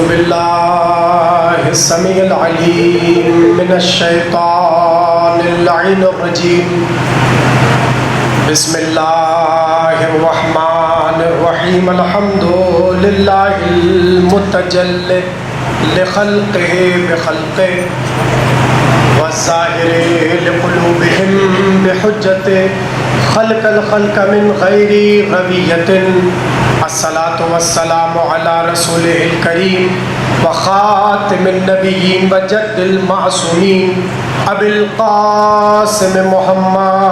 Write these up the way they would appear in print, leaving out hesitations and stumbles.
बिल्लाहिस समीइल अलीम मिनश शैतानिर रजीम। बिस्मिल्लाहिर रहमानिर रहीम। अल्हम्दुलिल्लाहिल मुतजल्लि लिखल्क़िहि बिखल्क़िहि वज़्ज़ाहिरि लिक़ुलूबिहिम बिहुज्जतिहि खल्क़ल खल्क़ मिन गैरि रविय्यतिन। अस्सलातु वस्सलामु अला रसूलिहिल करीम व ख़ातिमिन नबिय्यीन व जद्दिल मासूमीन अबिल क़ासिम मुहम्मद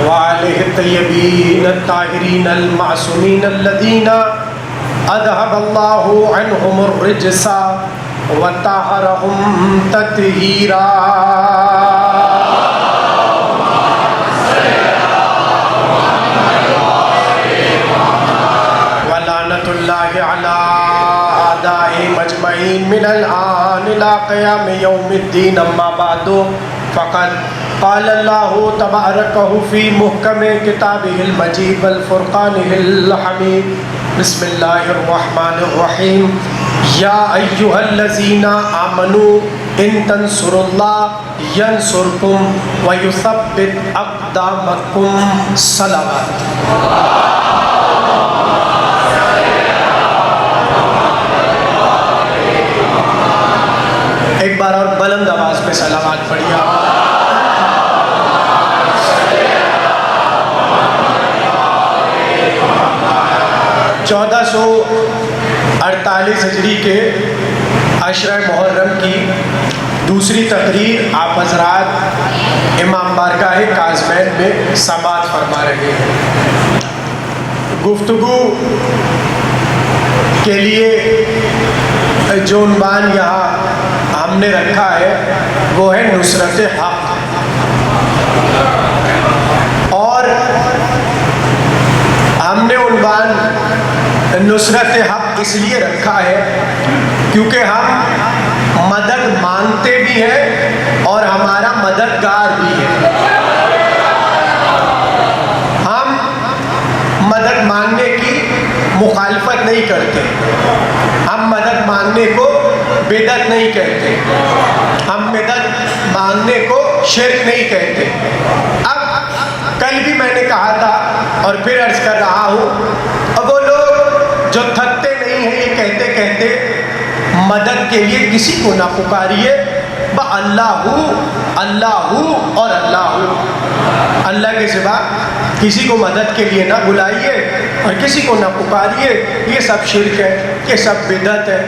व आलिहि तय्यबीन अत्ताहिरीन अल मासूमीन अल्लज़ीना अज़हबल्लाहु अन्हुमुर रिज्सा व तहरहुम तत्हीरा। व लानतुल्लाहि अला आदाए मजमईन मिनल आन इला क़याम यौमिद्दीन। अम्मा बादु फ़क़द क़ालल्लाहु तबारकहु फ़ी मुहकमे किताबिहिल मजीद वल फ़ुरक़ानिहिल हमीद। बिस्मिल्लाहिर रहमानिर रहीम। या अय्युहल्लज़ीना आमनू इन तंसुरुल्लाह यंसुरकुम व युसब्बित अक़दामकुम। सलावत। एक बार और बुलंद आवाज पे सलावत पढ़िए। 1448 हिजरी के अशरा मुहर्रम की दूसरी तकरीर आप हज़रात इमाम बारगाह काज़मैन में समाअत फरमा रहे हैं। गुफ्तगू के लिए जो उन्वान यहाँ हमने रखा है वो है नुसरत हक़। और हमने उन्वान नुसरत हक़ इसलिए रखा है क्योंकि हम मदद मांगते भी हैं और हमारा मददगार भी है। हम मदद मांगने की मुखालफत नहीं करते, हम मदद मांगने को बिदअत नहीं कहते, हम मदद मांगने को शिर्क नहीं कहते। अब कल भी मैंने कहा था और फिर अर्ज कर रहा हूँ, अब वो लोग जो थकते नहीं हैं ये कहते कहते मदद के लिए किसी को ना पुकारिए, ब अल्लाहू अल्लाहू और अल्लाहू। अल्लाह के सिवा किसी को मदद के लिए ना बुलाइए और किसी को ना पुकारिए। ये सब शिर्क है, ये सब बिदअत है।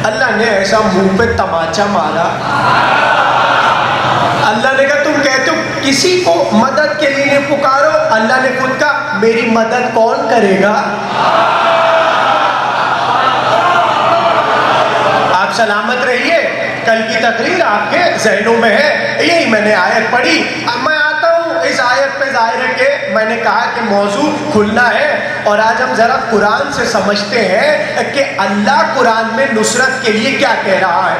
अल्लाह ने ऐसा मुंह पे तमाचा मारा। अल्लाह ने कहा तुम कहते हो किसी को मदद के लिए पुकारो, अल्लाह ने खुद कहा मेरी मदद कौन करेगा। आप सलामत रहिए। कल की तकरीर आपके जहनों में है, यही मैंने आयत पढ़ी। अब मैं आता हूँ इस आयत पे जाहिर है कि मैंने कहा कि मौजू खुलना है और आज हम जरा कुरान से समझते हैं कि अल्लाह कुरान में नुसरत के लिए क्या कह रहा है।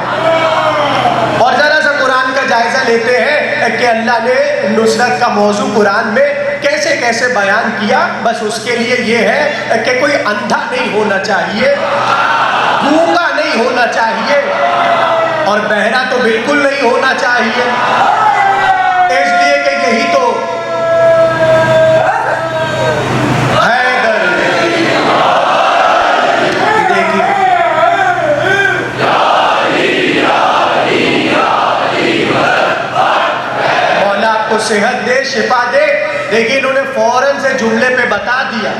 और जरा सा कुरान का जायजा लेते हैं कि अल्लाह ने नुसरत का मौजू कुरान में कैसे कैसे बयान किया। बस उसके लिए ये है कि कोई अंधा नहीं होना चाहिए, गूंगा नहीं होना चाहिए और बहरा तो बिल्कुल नहीं होना चाहिए। इसलिए कि यही तो मौला आपको सेहत दे, शिफा दे। लेकिन उन्होंने फौरन से जुमले पे बता दिया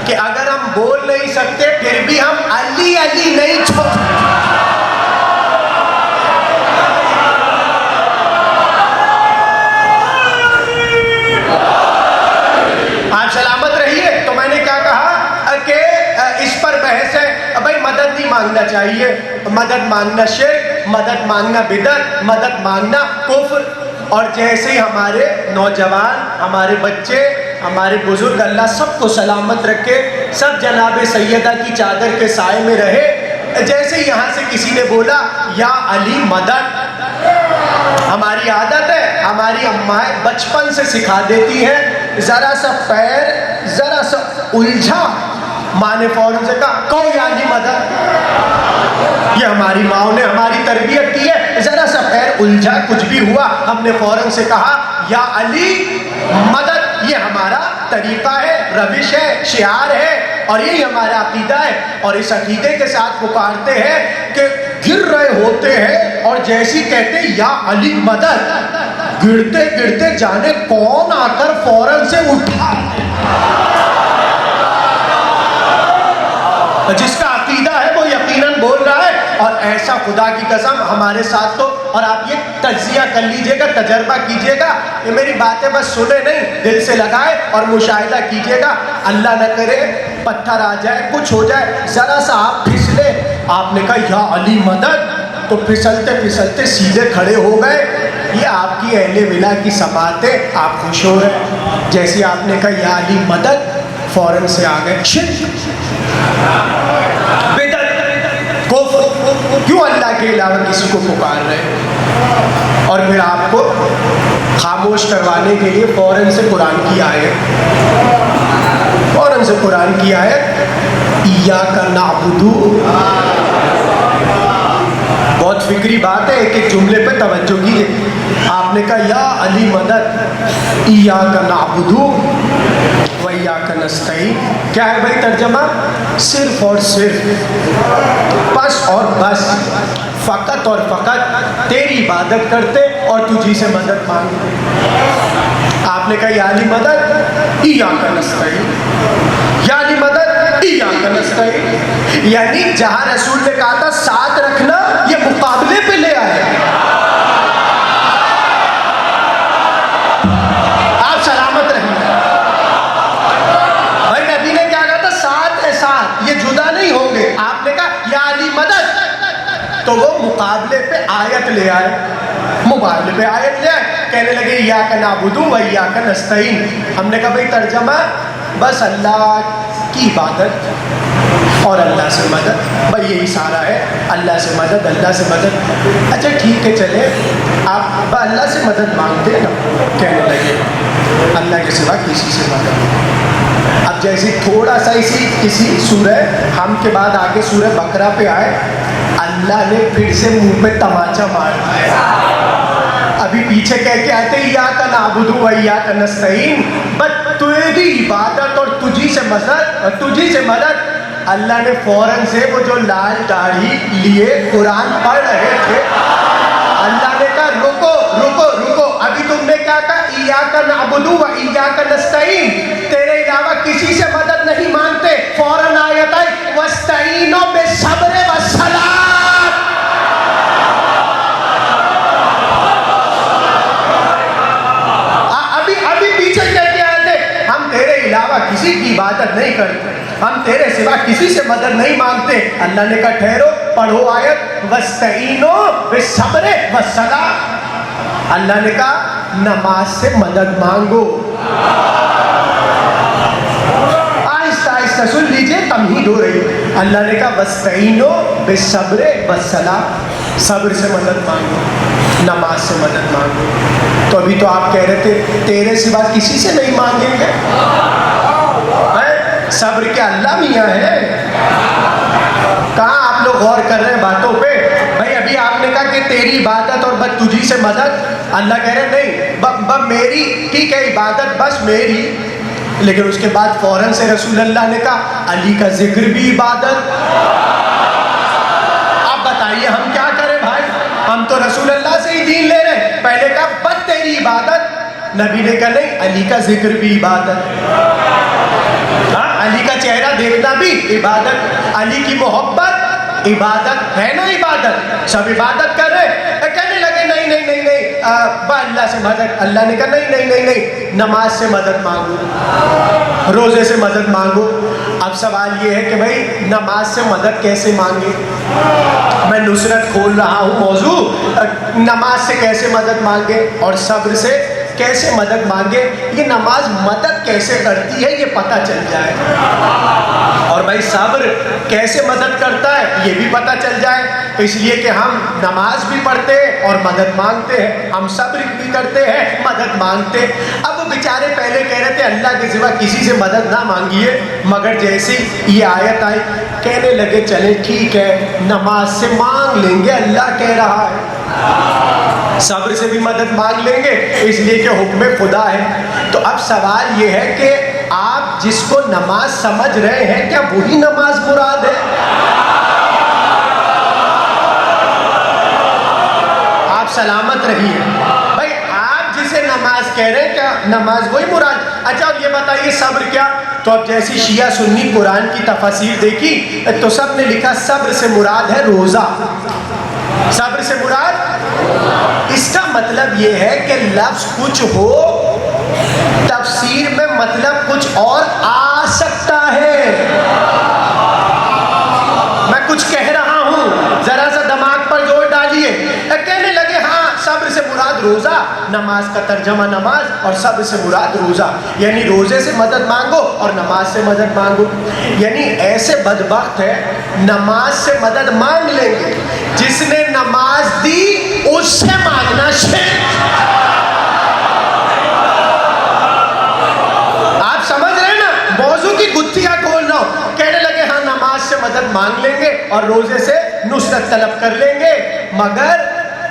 कि अगर हम बोल नहीं सकते फिर भी हम अली अली नहीं छोड़। आप सलामत रहिए। तो मैंने क्या कहा कि इस पर बहस है। भाई मदद नहीं मांगना चाहिए, मदद मांगना शिर्क, मदद मांगना बिदअत, मदद मांगना कुफ्र। और जैसे ही हमारे नौजवान, हमारे बच्चे, हमारे बुजुर्ग अल्लाह सबको सलामत रखे, सब जनाब सैयदा की चादर के साए में रहे। जैसे ही यहाँ से किसी ने बोला या अली मदद, हमारी आदत है, हमारी अम्माएं बचपन से सिखा देती हैं जरा सा पैर जरा सा उलझा, माँ ने फौरन से कहा कहो या अली मदद। ये हमारी माँ ने हमारी तरबियत की है, जरा सा पैर उलझा, कुछ भी हुआ, हमने फौरन से कहा या अली मदद। ये हमारा तरीका है, रविश है, शियार है, और यही हमारा अकीदा है। और इस अकीदे के साथ पुकारते हैं कि गिर रहे होते हैं और जैसी कहते या अली मदद, गिरते गिरते जाने कौन आकर फौरन से उठा। जिसका अकीदा है वो यकीनन बोल रहा है। और ऐसा खुदा की कसम हमारे साथ तो, और आप ये तज्जिया कर लीजिएगा, तजर्बा कीजिएगा, ये मेरी बातें बस सुने नहीं, दिल से लगाए और मुशाहिदा कीजिएगा। अल्लाह न करे पत्थर आ जाए, कुछ हो जाए, जरा सा आप फिसले, आपने कहा या अली मदद, तो फिसलते फिसलते सीधे खड़े हो गए। ये आपकी अहले विला की समातें, आप खुश हो रहे, जैसे आपने कहा या अली मदद, फौरन से आ गए। क्यों अल्लाह के अलावा किसी को पुकार रहे? और फिर आपको खामोश करवाने के लिए फौरन से कुरान की आयत, फौरन से कुरान की आयत, इय्याका नअबुदु। बहुत फिक्री बात है, एक एक जुमले पे तवज्जो कीजिए। आपने कहा या अली मदद, इय्याका नअबुदु व इय्याका नस्तईन। क्या है भाई तर्जमा? सिर्फ और सिर्फ, बस और बस, फ़कत और फ़कत तेरी इबादत करते और तुझी से मदद मांगते। आपने कहा या अली मदद, इय्याका नस्तईन, या अली मदद, इय्याका नस्तईन। यानी जहां रसूल ने कहा था साथ रखना, ये मुकाबले पे ले आए। आप सलामत रहिए। भाई नबी ने क्या कहा था? साथ है साथ, ये जुदा नहीं होंगे। आपने कहा या अली मदद, तो वो मुकाबले पे आयत ले आए, मुकाबले पे आयत ले आए, कहने लगे इय्याका नअबुदु व इय्याका नस्तईन। हमने कहा भाई तर्जमा बस अल्लाह की इबादत और अल्लाह से मदद, भाई यही सारा है, अल्लाह से मदद, अल्लाह से मदद। अच्छा ठीक है, चले आप अल्लाह से मदद मांगते हैं ना, कहने लगे अल्लाह के सिवा किसी से मदद। अब जैसे थोड़ा सा किसी सूरह हम के बाद आगे सूरह बकरा पे आए, अल्लाह ने फिर से मुंह पे तमाचा मार दिया। अभी पीछे कह के आते इय्याका नअबुदु व इय्याका नस्तईन, बस तेरी इबादत और तुझी से मदद, और तुझी से मदद। अल्लाह ने फौरन से वो जो लाल दाढ़ी लिए कुरान पढ़ रहे थे, अल्लाह ने कहा रुको रुको रुको, अभी तुमने क्या कहा? इय्याका नअबुदु व इय्याका नस्तईन, तेरे अलावा किसी से मदद नहीं मांगते। फौरन आयत आई वस्तईनो बिस्सब्र वस्सलात। अभी पीछे कह के आए थे हम तेरे अलावा किसी की इबादत नहीं करते, हम तेरे सिवा किसी से मदद नहीं मांगते। अल्लाह ने कहा ठहरो, पढ़ो आयत वस्तईनो बिस्सब्र वस्सलात। अल्लाह ने कहा नमाज से मदद मांगो। आहिस्ता आहिस्ता सुन लीजिए, तमहीद हो रही है। अल्लाह ने कहा वस्तईनो बिस्सब्र वस्सलात, सब्र से मदद मांगो, नमाज से मदद मांगो। तो अभी तो आप कह रहे थे तेरे सिवा किसी से नहीं मांगेंगे, सब्र के अल्लाह मियाँ है। कहाँ आप लोग गौर कर रहे हैं बातों पे? भाई अभी आपने कहा कि तेरी इबादत और बस तुझी से मदद, अल्लाह कह रहे नहीं मेरी, ठीक है इबादत बस मेरी, लेकिन उसके बाद फौरन से रसूल अल्लाह ने कहा अली का जिक्र भी इबादत। आप बताइए हम क्या करें भाई? हम तो रसूल अल्लाह से ही दीन ले रहे। पहले कहा बस तेरी इबादत, नबी ने कहा नहीं अली का जिक्र भी इबादत, अली का चेहरा देखना भी इबादत, अली की मोहब्बत इबादत है ना, इबादत सब इबादत कर रहे। कहने लगे नहीं नहीं नहीं नहीं अल्लाह से मदद। अल्लाह ने कहा नहीं नहीं नहीं नहीं, नमाज से मदद मांगो, रोजे से मदद मांगो। अब सवाल ये है कि भाई नमाज से मदद कैसे मांगे? मैं नुसरत खोल रहा हूँ मौजू, नमाज से कैसे मदद मांगे और सब्र से कैसे मदद मांगे, ये नमाज मदद कैसे करती है ये पता चल जाए। और भाई सब्र कैसे मदद करता है ये भी पता चल जाए, इसलिए कि हम नमाज भी पढ़ते हैं और मदद मांगते हैं, हम सब्र भी करते हैं, मदद मांगते। अब वो बेचारे पहले कह रहे थे अल्लाह के सिवा किसी से मदद ना मांगिए, मगर जैसे ये आयत आई कहने लगे चले ठीक है नमाज से मांग लेंगे, अल्लाह कह रहा है सब्र से भी मदद मांग लेंगे, इसलिए कि हुक्म खुदा है। तो अब सवाल ये है कि आप जिसको नमाज समझ रहे हैं क्या वही नमाज मुराद है? आप सलामत रहिए भाई, आप जिसे नमाज कह रहे हैं क्या नमाज वही मुराद? अच्छा अब ये बताइए सब्र क्या? तो अब जैसी शिया सुन्नी कुरान की तफसीर देखी तो सब ने लिखा सब्र से मुराद है रोजा, सब्र से मुराद। इसका मतलब ये है कि लफ्ज कुछ हो तफसीर में मतलब कुछ और आ सकता है। मैं कुछ कह रहा हूं जरा सा दिमाग पर जोर डालिए। कहने लगे हाँ सब्र से मुराद रोजा, नमाज का तर्जमा नमाज और सब्र से मुराद रोजा, यानी रोजे से मदद मांगो और नमाज से मदद मांगो। यानी ऐसे बदबख्त है नमाज से मदद मांग लेंगे, जिसने नमाज दी उससे मांगना शिर्क। आप समझ रहे हैं ना मौजू की गुत्थियां खोल रहा हूं। कहने लगे हाँ नमाज से मदद मांग लेंगे और रोजे से नुसरत तलब कर लेंगे, मगर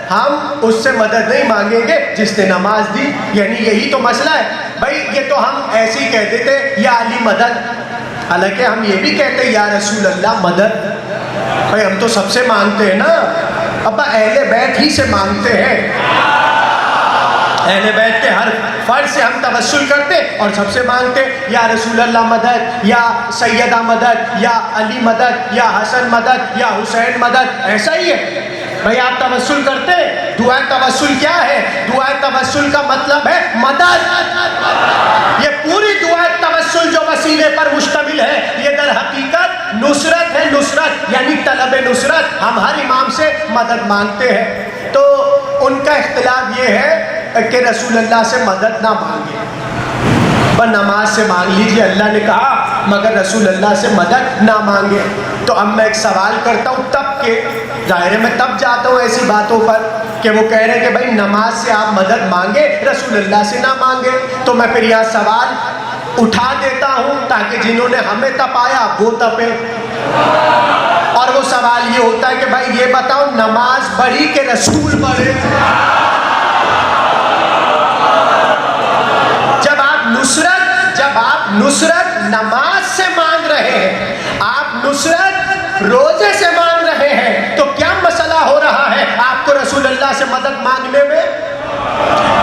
हम उससे मदद नहीं मांगेंगे जिसने नमाज दी। यानी यही तो मसला है भाई, ये तो हम ऐसे ही कह देते या अली मदद, हालांकि हम ये भी कहते या रसूल अल्लाह मदद। भाई हम तो सबसे मांगते हैं ना, अब्बा अहले बैत ही से मांगते हैं, अहले बैत के हर फर्ज से हम तवस्सुल करते और सबसे मांगते या रसूल अल्लाह मदद, या सैयदा मदद, या अली मदद, या हसन मदद, या हुसैन मदद, ऐसा ही है भाई। आप तवस्सुल करते, दुआ तवस्सुल क्या है? दुआ तवस्सुल का मतलब है मदद। ये पूरी दुआ तवस्सुल जो वसीले पर मुश्तमिल है ये दर हकीकत नुसरत है, नुसरत यानी तलब नुसरत। हम हर इमाम से मदद मांगते हैं। तो उनका इख्तिलाफ ये है कि रसूल अल्लाह से मदद ना मांगे, पर नमाज से मांग लीजिए, अल्लाह ने कहा, मगर रसूल अल्लाह से मदद ना मांगे। तो अब मैं एक सवाल करता हूँ तब के दायरे में तब जाता हूँ ऐसी बातों पर कि वो कह रहे हैं कि भाई नमाज से आप मदद मांगे रसूल अल्लाह से ना मांगे। तो मैं फिर यह सवाल उठा देता हूँ ताकि जिन्होंने हमें तपाया वो तपे। और वो सवाल ये होता है कि भाई ये बताओ नमाज बढ़ी के रसूल बढ़े? जब आप नुसरत नमाज से मांग रहे हैं, आप नुसरत रोजे से मांग रहे हैं, तो क्या मसला हो रहा है आपको रसूल अल्लाह से मदद मांगने में?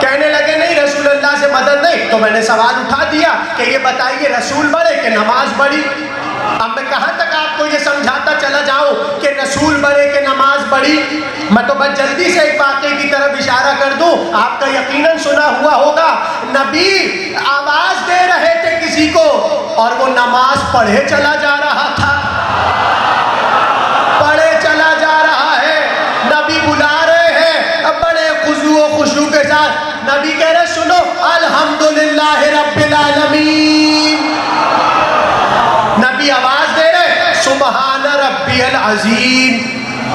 कहने लगे नहीं रसूल अल्लाह से मदद नहीं। तो मैंने सवाल उठा दिया कि ये बताइए रसूल बढ़े कि नमाज बढ़ी? अब मैं कहाँ तक आपको ये समझाता चला जाऊं कि रसूल बढ़े कि नमाज बढ़ी? मैं तो बस जल्दी से एक वाक़े की तरफ इशारा कर दूं, आपका यकीनन सुना हुआ होगा, नबी आवाज दे रहे थे किसी को और वो नमाज पढ़े चला जा रहा था, पढ़े चला जा रहा है। नबी बुला रहे हैं बड़े खुशू व खुशू के साथ, नबी कह रहे सुनो अल्हम्दुलिल्लाह रब्बिल आलमीन। नबी आवाज दे रहे सुबहान रब्बियल अजीम,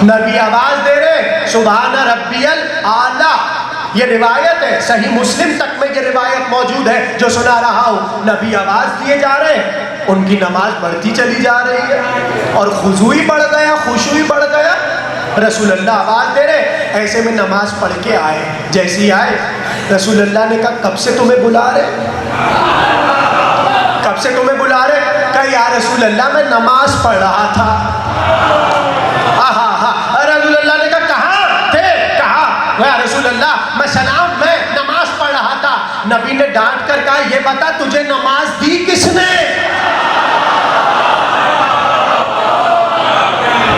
नबी आवाज दे रहे सुबहान रब्बियल आला। ये रिवायत है, सही मुस्लिम तक में ये रिवायत मौजूद है जो सुना रहा हूँ। नबी आवाज दिए जा रहे हैं, उनकी नमाज बढ़ती चली जा रही है और खुशू ही बढ़ गया, खुशू ही बढ़ गया। रसूल अल्लाह आवाज दे रहे, ऐसे में नमाज पढ़ के आए। जैसे ही आए रसूल अल्लाह ने कहा कब से तुम्हें बुला रहे, कब से तुम्हें बुला रहे? कहा या रसूल अल्लाह मैं नमाज पढ़ रहा था। रसूल अल्लाह ने कहा कहाँ थे? कहा या रसूल अल्लाह मैं सलाम में नमाज पढ़ रहा था। नबी ने डांट कर कहा ये बता तुझे नमाज दी किसने?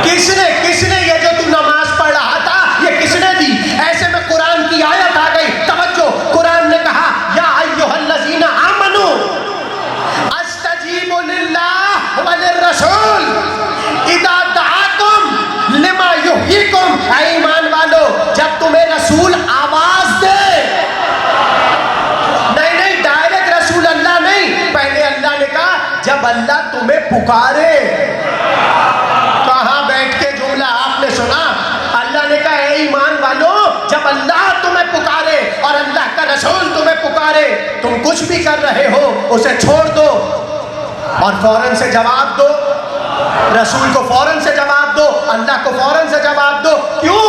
किसने किसने ये जो तू नमाज पढ़ रहा था ये किसने दी? ऐसे में कुरान की आयत आ गई, तवज्जो, कुरान ने कहा या अय्युहल्लज़ीना आमनू अस्तजीबू लिल्लाह व लिर्रसूल इज़ा दआकुम लिमा युहयिकुम। ऐ ईमान वालो जब तुम्हें रसूल आवाज दे, अल्लाह तुम्हें पुकारे। कहाँ बैठ के जुमला आपने सुना? अल्लाह ने कहा ए ईमान वालों, जब अल्लाह तुम्हें पुकारे और अल्लाह का रसूल तुम्हें पुकारे, तुम कुछ भी कर रहे हो उसे छोड़ दो और फौरन से जवाब दो। रसूल को फौरन से जवाब दो, अल्लाह को फौरन से जवाब दो। क्यों?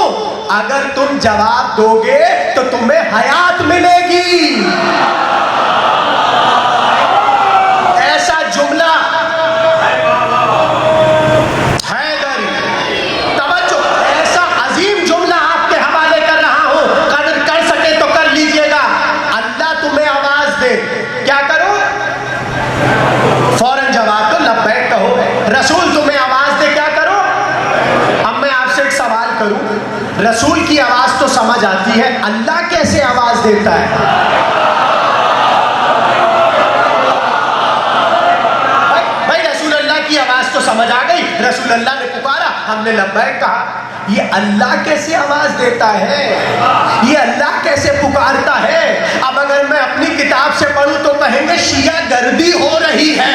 अगर तुम जवाब दोगे तो तुम्हें हयात मिलेगी। ऐसा जुमला हैदरी, तवज्जो, ऐसा अजीम जुमला आपके हवाले कर रहा हूं, कदर कर सके तो कर लीजिएगा। अल्लाह तुम्हें आवाज दे, क्या करो? फौरन जवाब दो, लब्बैक कहो। रसूल तुम्हें आवाज दे, क्या करो? अब मैं आपसे एक सवाल करूं, रसूल की आवाज तो समझ आती है, अल्लाह कैसे आवाज देता है? भाई रसूल अल्लाह की आवाज तो समझ आ गई, रसूल अल्लाह ने पुकारा, हमने लब्बैक कहा। ये अल्लाह कैसे आवाज देता है? ये अल्लाह कैसे पुकारता है? अब अगर मैं अपनी किताब से पढ़ूं तो कहेंगे शिया गर्दी हो रही है।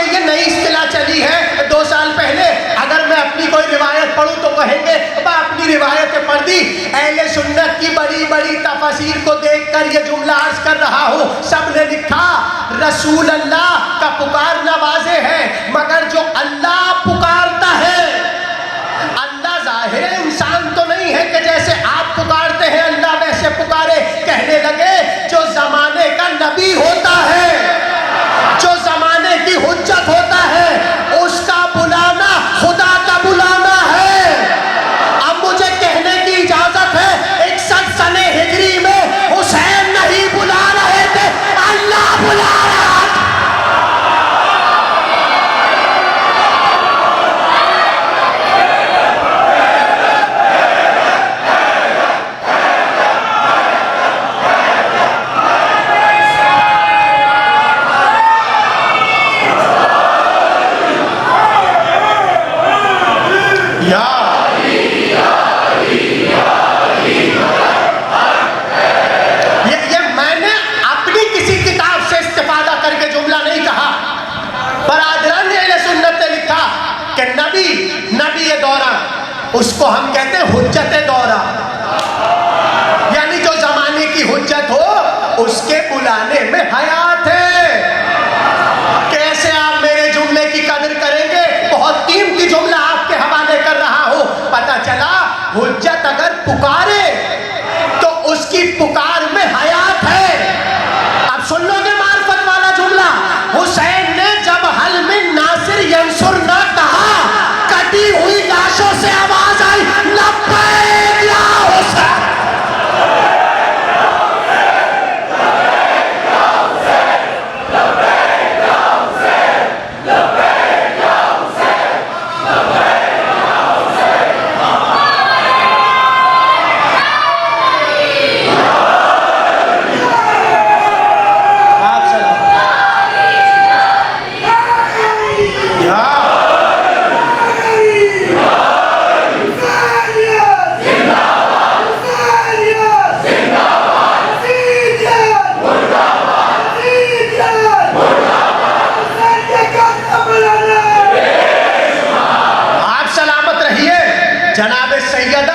ये नई इस्तिलाह चली है 2 साल पहले। अगर मैं अपनी कोई रिवायत पढ़ूं तो कहेंगे मैं अपनी रिवायतें पढ़ दी। अहले सुन्नत की बड़ी बड़ी तफसीर को देखकर ये जुमला अर्ज कर रहा हूं। सबने लिखा रसूल अल्लाह का पुकारना वाज़े है, मगर जो अल्लाह पुकारता है, अल्लाह जाहिर इंसान तो नहीं है कि जैसे आप पुकारते हैं अल्लाह वैसे पुकारे। कहने लगे जो जमाने का नबी होता है, जो जमाने की हुज्जत होता है, उसका बुलाना खुदा का बुलाना है। अब मुझे कहने की इजाजत है, 61 सने हिजरी में हुसैन नहीं बुला रहे थे, अल्लाह बुला रहा था। ये मैंने अपनी किसी किताब से इस्तेफादा करके जुमला नहीं कहा। बरादरान अहले सुन्नत ने लिखा कि नबी दौरा, उसको हम कहते हैं हुज्जत दौरा, यानी जो जमाने की हुज्जत हो उसके बुलाने में हयात है। कैसे आप मेरे जुमले की कदर करेंगे? बहुत कीमती जुमला आपके हवाले कर रहा हूं। पता चला हुज्जत अगर पुकारे तो उसकी पुकार में हयात है। अब सुन लोगे मार्फत वाला जुमला। हुसैन ने जब हल मिन नासिर यंसुर ना कहा, कटी हुई लाशों से आवाज आई लब्बैक या हुसैन।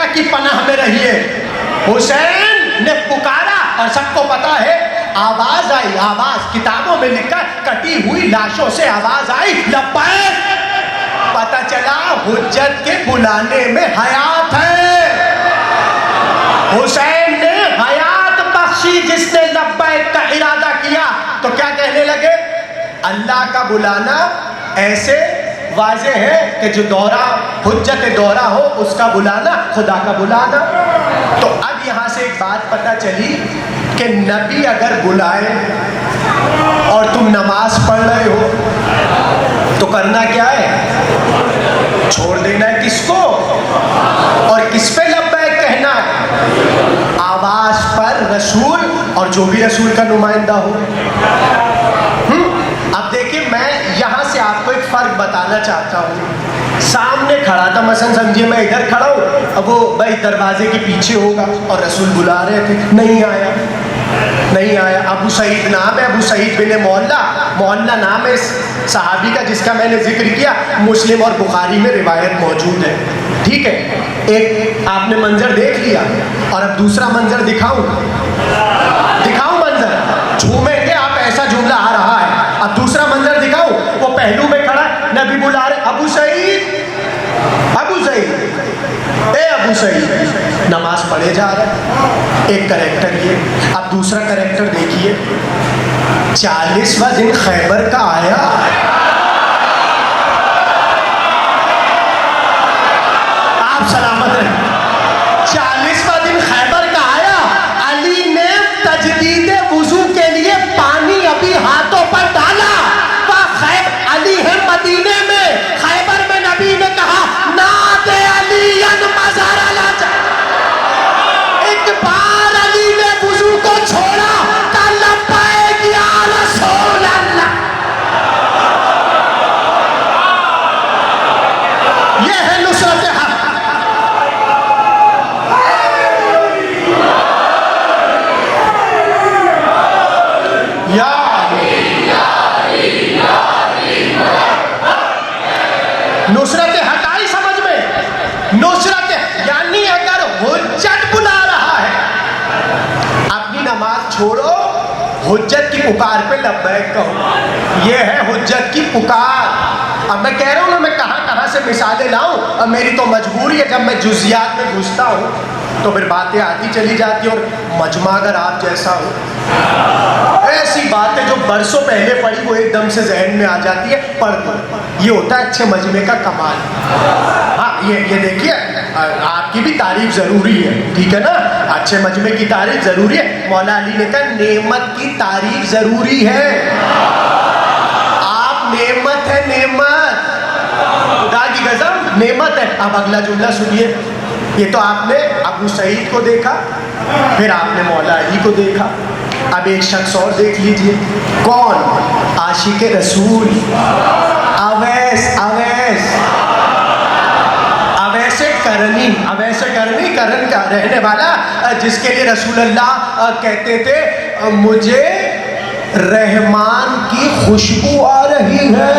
की पनाह में रहिए। हुसैन ने पुकारा और सबको पता है आवाज आई, आवाज किताबों में लिखा कटी हुई लाशों से आवाज आई लब्बैक। पता चला हुज्जत के बुलाने में हयात है। हुसैन ने हयात बख्शी जिसने लब्बैक का इरादा किया। तो क्या कहने लगे? अल्लाह का बुलाना ऐसे वाज़े है कि जो दौरा हुज्जत दौरा हो उसका बुलाना खुदा का बुलाना। तो अब यहाँ से एक बात पता चली कि नबी अगर बुलाए और तुम नमाज पढ़ रहे हो तो करना क्या है? छोड़ देना है किसको और किस पे लब्बैक कहना है? आवाज पर रसूल और जो भी रसूल का नुमाइंदा हो। अब देखिए मैं यहाँ से आपको एक फर्क बताना चाहता हूँ। सामने खड़ा था, मसलन समझिए मैं इधर खड़ा हूँ, अब वो भाई दरवाजे के पीछे होगा और रसूल बुला रहे थे, नहीं आया। नहीं आया। अबू सईद नाम है, अबू सईद बिन मोहल्ला, मोहल्ला नाम है इस सहाबी का जिसका मैंने जिक्र किया। मुस्लिम और बुखारी में रिवायत मौजूद है। ठीक है, एक आपने मंजर देख लिया, और अब दूसरा मंजर दिखाऊं मंजर, झूमेंगे आप, ऐसा जुमला आ रहा है। अब दूसरा मंजर दिखाऊं, वो पहलू में खड़ा, नबी बुला रहे, अबू सईद, अबू सईद, ए अबू सईद, नमाज पढ़े जा रहा है। एक करेक्टर ये। अब दूसरा करेक्टर देखिए, 40वां दिन खैबर का आया। आप सलामत रहे। 40वां दिन खैबर का आया, अली ने तजदीद वुजू के लिए पानी अभी हाथों पर डाला। अली है मदीने में, खैबर में नबी ने कहा ना दे अली मज़ार ला जा। एक बार अली ने वुजू को छोड़ा, लब्बैक या रसूल अल्लाह। ये है नुसरत हक। या नुसरत हक आई समझ में? नुसरत यानी अगर हुज्जत बुला रहा है, अपनी नमाज छोड़ो, हुज्जत की पुकार पे लब्बैक कहो। ये है हुज्जत की पुकार। अब मैं कह रहा हूँ ना, मैं कहाँ कहाँ से मिसालें लाऊं, अब मेरी तो मजबूरी है, जब मैं जुजियात में घुसता हूँ तो फिर बातें आती चली जाती, और मजमा अगर आप जैसा हो, ऐसी बातें जो बरसों पहले पढ़ी वो एकदम से जहन में आ जाती है, पढ़ दो। ये होता है अच्छे मजमे का कमाल। हाँ, ये देखिए, आपकी भी तारीफ जरूरी है, ठीक है ना, अच्छे मजमे की तारीफ जरूरी है। मौला अली ने कहा नेमत की तारीफ जरूरी है। आप नेमत है, नेमत, खुदा की कसम नेमत है। अब अगला जुमला सुनिए। ये तो आपने अबू सईद को देखा, फिर आपने मौला अली को देखा, अब एक शख्स और देख लीजिए। कौन? आशिक रसूल, अवैस। अवैसे करनी, अवैसे करनी, करन का रहने वाला, जिसके लिए रसूल अल्लाह कहते थे मुझे रहमान की खुशबू आ रही है,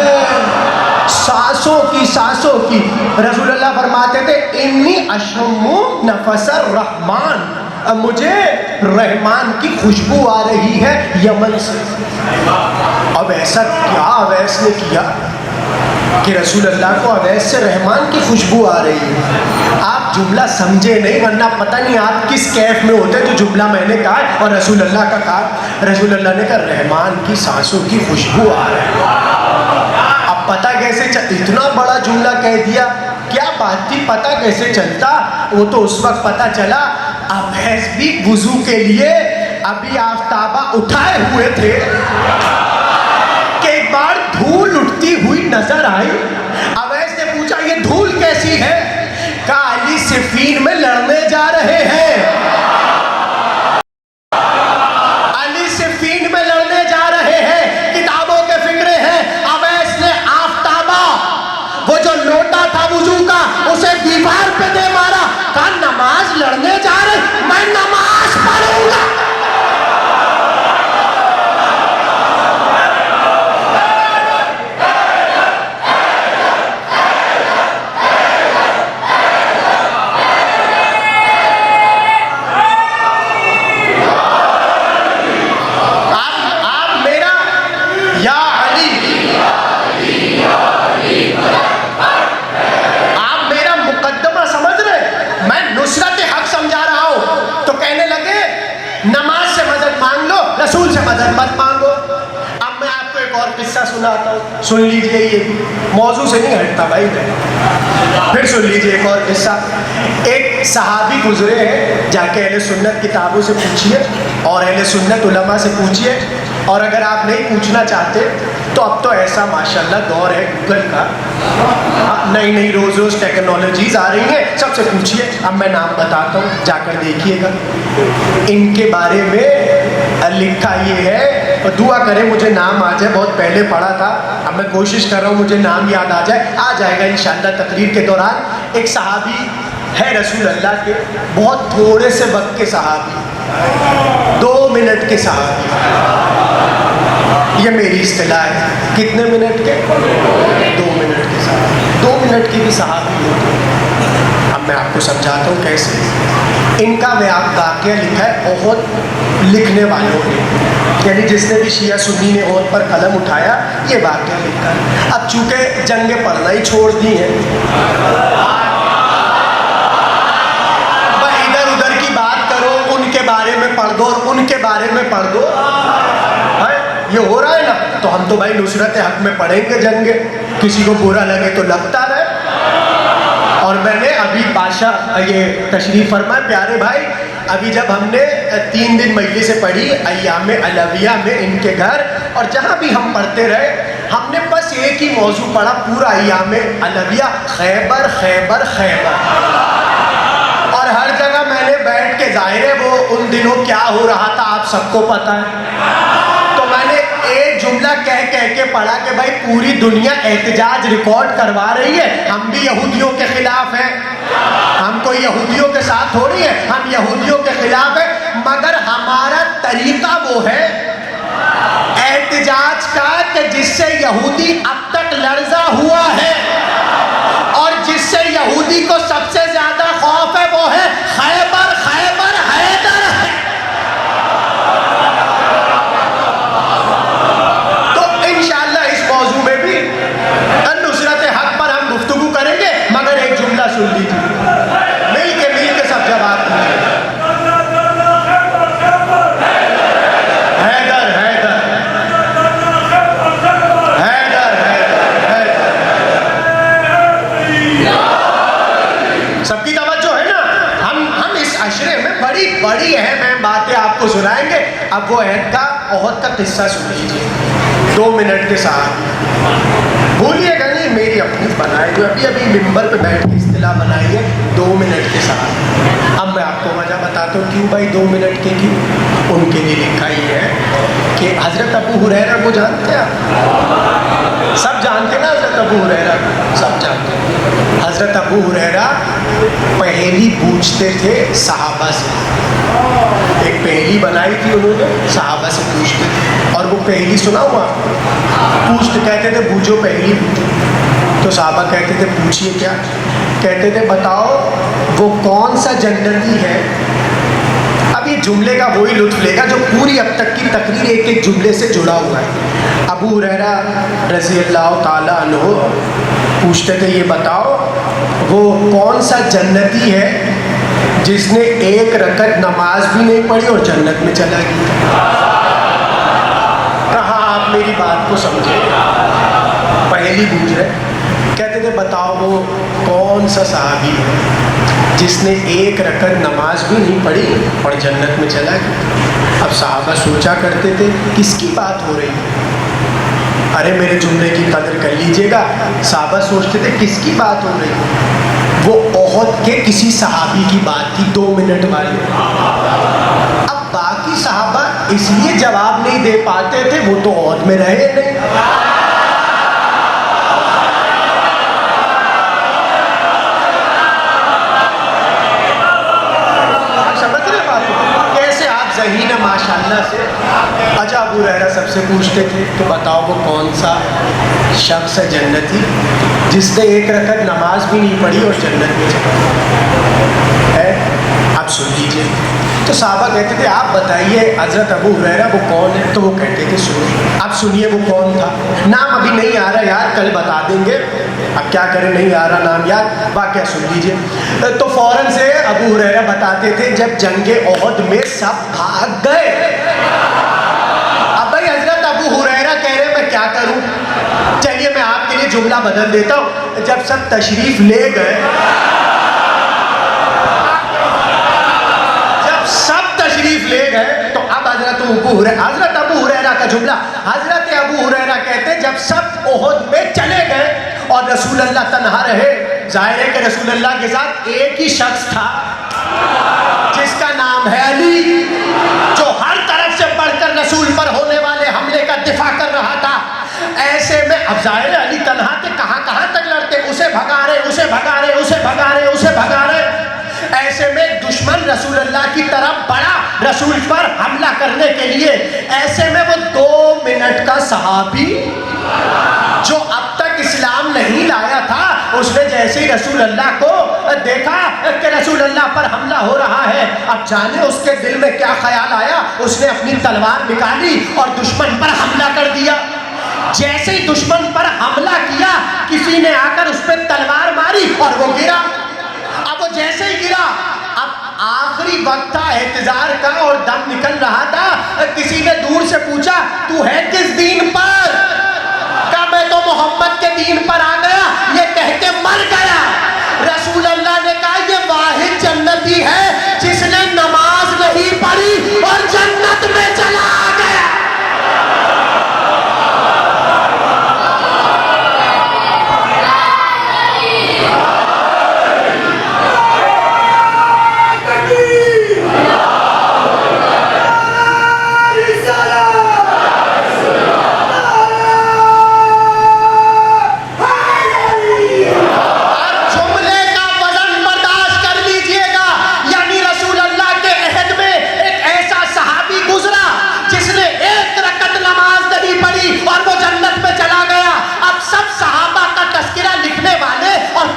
सांसों की। रसूल अल्लाह फरमाते थे इन्नी अशम्मु नफसर रहमान, मुझे रहमान की खुशबू आ रही है यमन से। अब ऐसा क्या अवैस ने किया कि रसूल अल्लाह को अवैस से रहमान की खुशबू आ रही है? आप जुमला समझे नहीं, वरना पता नहीं आप किस कैफ में होते जो जुमला मैंने कहा और रसूल अल्लाह का कहा। रसूल अल्लाह ने कहा रहमान की सांसों की खुशबू आ रही है। अब पता कैसे इतना बड़ा जुमला कह दिया, क्या बात थी, पता कैसे चलता? वो तो उस वक्त पता चला अवैस भी वुजू के लिए अभी आफ्ताबा उठाए हुए थे कि एक बार धूल उठती हुई नजर आई। अवैस ने पूछा ये धूल कैसी है? कहा अली सिफीन में लड़ने जा रहे हैं, अली सिफीन में लड़ने जा रहे हैं, किताबों के फिक्रे हैं। अवैस ने आफ्ताबा, वो जो लोटा था वुजू का, उसे दीवार पे दे मारा। कहा नमाज लड़ने जा रहे, मैं नमाज पढ़ूंगा। रसूल से मदद मत मांगो। अब मैं आपको एक और किस्सा सुनाता हूँ, सुन लीजिए, ये मौजू से नहीं हटता भाई। फिर सुन लीजिए एक और किस्सा। एक सहाबी गुजरे हैं, जाके अहले सुन्नत किताबों से पूछिए और अहले सुन्नत उलमा से पूछिए, और अगर आप नहीं पूछना चाहते तो अब तो ऐसा माशाल्लाह दौर है गूगल का, नई नई रोज़ रोज़ टेक्नोलॉजीज़ आ रही हैं, सबसे पूछिए। अब मैं नाम बताता हूँ, जाकर देखिएगा। इनके बारे में लिखा ये है, और दुआ करें मुझे नाम आ जाए, बहुत पहले पढ़ा था, अब मैं कोशिश कर रहा हूँ मुझे नाम याद आ जाए, आ जाएगा इंशाअल्लाह तकरीर के दौरान। एक सहाबी है रसूल अल्लाह के, बहुत थोड़े से वक्त के सहाबी, 2 मिनट के सहाबी, ये मेरी इस्तिलाह है। कितने मिनट के? 2 मिनट के सहाबी। 2 मिनट की भी सहाबी होती है। अब मैं आपको समझाता हूँ कैसे। इनका वाक़या लिखा है ओहद लिखने वालों ने, यानी जिसने भी शिया सुन्नी ने ओहद पर कलम उठाया, ये वाक़या लिखा है। अब चूँकि जंगें पढ़ना ही छोड़ दी हैं, भाई इधर उधर की बात करो, उनके बारे में पढ़ दो और उनके बारे में पढ़ दो, ये हो रहा है ना। तो हम तो भाई नुसरत हक में पढ़ेंगे जंगे, किसी को बुरा लगे तो लगता रहे। और मैंने अभी बादशाह ये तशरीफ़ फरमाए प्यारे भाई, अभी जब हमने 3 दिन मजलिस से पढ़ी अय्याम अलविया में इनके घर, और जहाँ भी हम पढ़ते रहे हमने बस एक ही मौजू पढ़ा पूरा अय्याम अलविया, खैबर खैबर खैबर। और हर जगह मैंने बैठ के, जाहिर है वो उन दिनों क्या हो रहा था आप सबको पता है, तो मैंने एक जुमला कह कह के पढ़ा कि भाई पूरी दुनिया एहतजाज रिकॉर्ड करवा रही है, हम भी यहूदियों के खिलाफ हैं, हम कोई यहूदियों के साथ थोड़ी है, हम यहूदियों के खिलाफ है, मगर हमारा तरीका वो है एहतजाज का कि जिससे यहूदी अब तक लर्जा हुआ है, और जिससे यहूदी को सबसे ज्यादा खौफ है वो है खैबर खैबर हैदर है। तो इंशाअल्लाह इस मौजू में भी नुसरत हक पर हम गुफ्तगू करेंगे, मगर एक जुमला सुन लीजिए, मिल के सब जवाब दीजिए। हैदर हैदर हैदर हैदर, सबकी तवज्जो है ना। हम इस अशरे में बड़ी बड़ी अहम बातें आपको सुनाएंगे। अब वो ओहद का किस्सा सुन लीजिए, 2 मिनट के साथ, भूलिएगा नहीं, मेरी अपनी बनाई जो अभी मिंबर पे बैठ के इस्तिलाह बनाई है, 2 मिनट के साथ। अब मैं आपको वजह बताता हूँ क्यों भाई 2 मिनट के क्यों। उनके लिए लिखा ही है कि हज़रत अबू हुरैरा को जानते हैं आप? सब जानते ना हज़रत अबू हुरैरा को, सब जानते हैं। हज़रत अबू हुरैरा पहेली पूछते थे सहाबा से, एक पहेली बनाई थी उन्होंने, सहाबा से पूछते थे, और वो पहेली सुना हुआ पूछते, कहते थे पूछो पहेली पूछो। तो सहाबा कहते थे पूछिए क्या? कहते थे बताओ वो कौन सा जन्नती है। अब ये जुमले का वही लुत्फ लेगा जो पूरी अब तक की तकरीर एक एक जुमले से जुड़ा हुआ है। अबू हुरैरा रज़ी अल्लाह ताला अन्हु पूछते थे ये बताओ वो कौन सा जन्नती है जिसने एक रकत नमाज भी नहीं पढ़ी और जन्नत में चला गया। कहाँ आप मेरी बात को समझे, पहेली पूछ रहे। कहते थे बताओ वो कौन सा सहाबी है जिसने एक रकत नमाज भी नहीं पढ़ी और जन्नत में चला गया। अब सहाबा सोचा करते थे किसकी बात हो रही है, अरे मेरे जुमले की कदर कर लीजिएगा। सहाबा सोचते थे किसकी बात हो रही है, वो ओहद के किसी सहाबी की बात थी, 2 मिनट वाली। अब बाकी सहाबा इसलिए जवाब नहीं दे पाते थे, वो तो ओहद में रहे नहीं। ज़हीन माशाल्लाह से। अच्छा अबू हुरैरा सबसे पूछते थे तो बताओ वो कौन सा शख्स है जन्नती जिसने एक रकत नमाज भी नहीं पढ़ी और जन्नत में चला है। आप सुन लीजिए। तो साहबा कहते थे आप बताइए हज़रत अबू हुरैरा वो कौन है। तो वो कहते थे सुनिए। आप सुनिए वो कौन था। नाम अभी नहीं आ रहा यार, कल बता देंगे, अब क्या करें, नहीं आ रहा नाम याद। वाक़या सुन लीजिए। तो फ़ौरन से अबू हुरैरा बताते थे जब जंगे ओहद में सब भाग गए। अब भाई हज़रत अबू हुरैरा कह रहे मैं क्या करूं, चलिए मैं आपके लिए जुमला बदल देता हूं। जब सब तशरीफ ले गए, जब सब तशरीफ ले गए तो अब हज़रत अबू हुरैरा का जुमला, हज़रत अबू हुरैरा कहते जब सब ओहद में चले गए और रसूल अल्लाह तन्हा रहे। जाहिर है कि रसूल अल्लाह के साथ एक ही शख्स था जिसका नाम है अली, जो हर तरफ से बढ़कर रसूल पर होने वाले हमले का दिफा कर रहा था। ऐसे में अब जाहिर है अली तन्हा थे, कहाँ कहाँ तक लड़ते, उसे भगा रहे, उसे भगा रहे, उसे भगा रहे, उसे भगा रहे। ऐसे में दुश्मन रसूल अल्लाह की तरफ बढ़ा, रसूल पर हमला करने लिए। ऐसे में वो 2 मिनट का सहाबी जो अब तक इस्लाम नहीं लाया था, उसने जैसे ही रसूल अल्लाह को देखा कि रसूल अल्लाह पर हमला हो रहा है, अब जाने उसके दिल में क्या ख्याल आया, उसने अपनी तलवार निकाली और दुश्मन पर हमला कर दिया। जैसे ही दुश्मन पर हमला किया, किसी ने आकर उस पर तलवार मारी और वो गिरा। अब वो जैसे ही गिरा, अब आखिरी वक्त था इंतजार का और दम निकल रहा था, किसी ने दूर से पूछा, तू है किस दीन पर? कहा, मैं तो मोहम्मद के दीन पर आ गया, ये कह के मर गया। रसूल अल्लाह ने कहा, ये वाहिद जन्नती है जिसने नमाज नहीं पढ़ी और जन्नत में चला गया।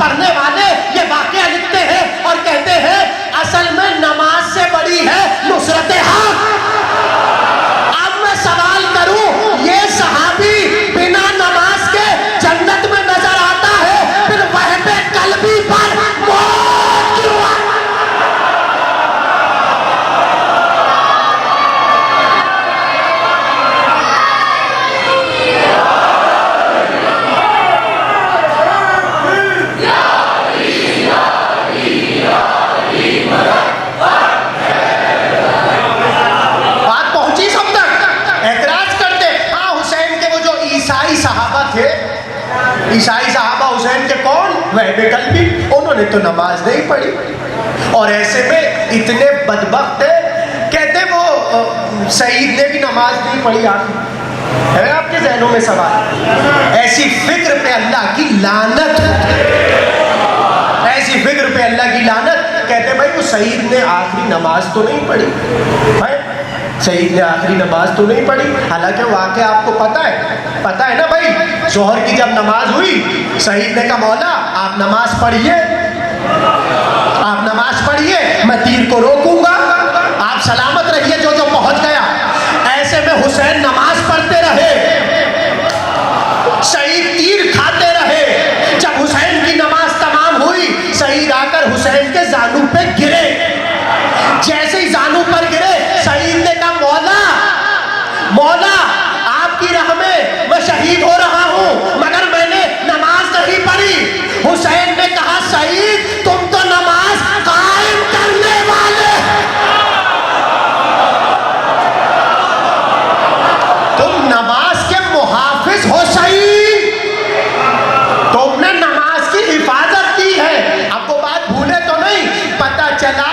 पढ़ने वाले ये वाकया लिखते हैं और कहते हैं, असल में नमाज से बड़ी है नुसरत हक। अब मैं सवाल करूं, ये सहाबी बिना नमाज के जन्नत में नजर आता है, फिर वह पे कल्बी पर मौत क्यों? ईसाई साहबा हुसैन के कौन? वह बेकल्बी, उन्होंने तो नमाज नहीं पढ़ी। और ऐसे में इतने बदबख्त है, कहते वो सईद ने भी नमाज नहीं पढ़ी। है आपके जहनों में सवाल? ऐसी फिक्र पे अल्लाह की लानत, ऐसी फिक्र पे अल्लाह की लानत। कहते भाई वो सईद ने आखिरी नमाज तो नहीं पढ़ी, भाई सईद ने आखिरी नमाज तो नहीं पढ़ी। हालांकि वाकया आपको पता है ना भाई, जोहर की जब नमाज हुई, सईद ने कहा, मौला आप नमाज पढ़िए, आप नमाज पढ़िए, मैं तीर को रोकूंगा, आप सलामत रहिए जो जो पहुंच गया। ऐसे में हुसैन नमाज पढ़ते रहे, सईद तीर खाते रहे। जब हुसैन की नमाज तमाम हुई, सईद आकर हुसैन के जानू पे गिरे। जैसे ही जानू पर गिरे, सईद ने कहा, मौला आपकी राह में मैं शहीद हो रहा हूं, मगर मैंने नमाज नहीं पढ़ी। हुसैन ने कहा, सईद तुम तो नमाज कायम करने वाले, तुम नमाज के मुहाफिज हो सईद, तुमने नमाज की हिफाजत की है। अब वो बात भूले तो नहीं, पता चला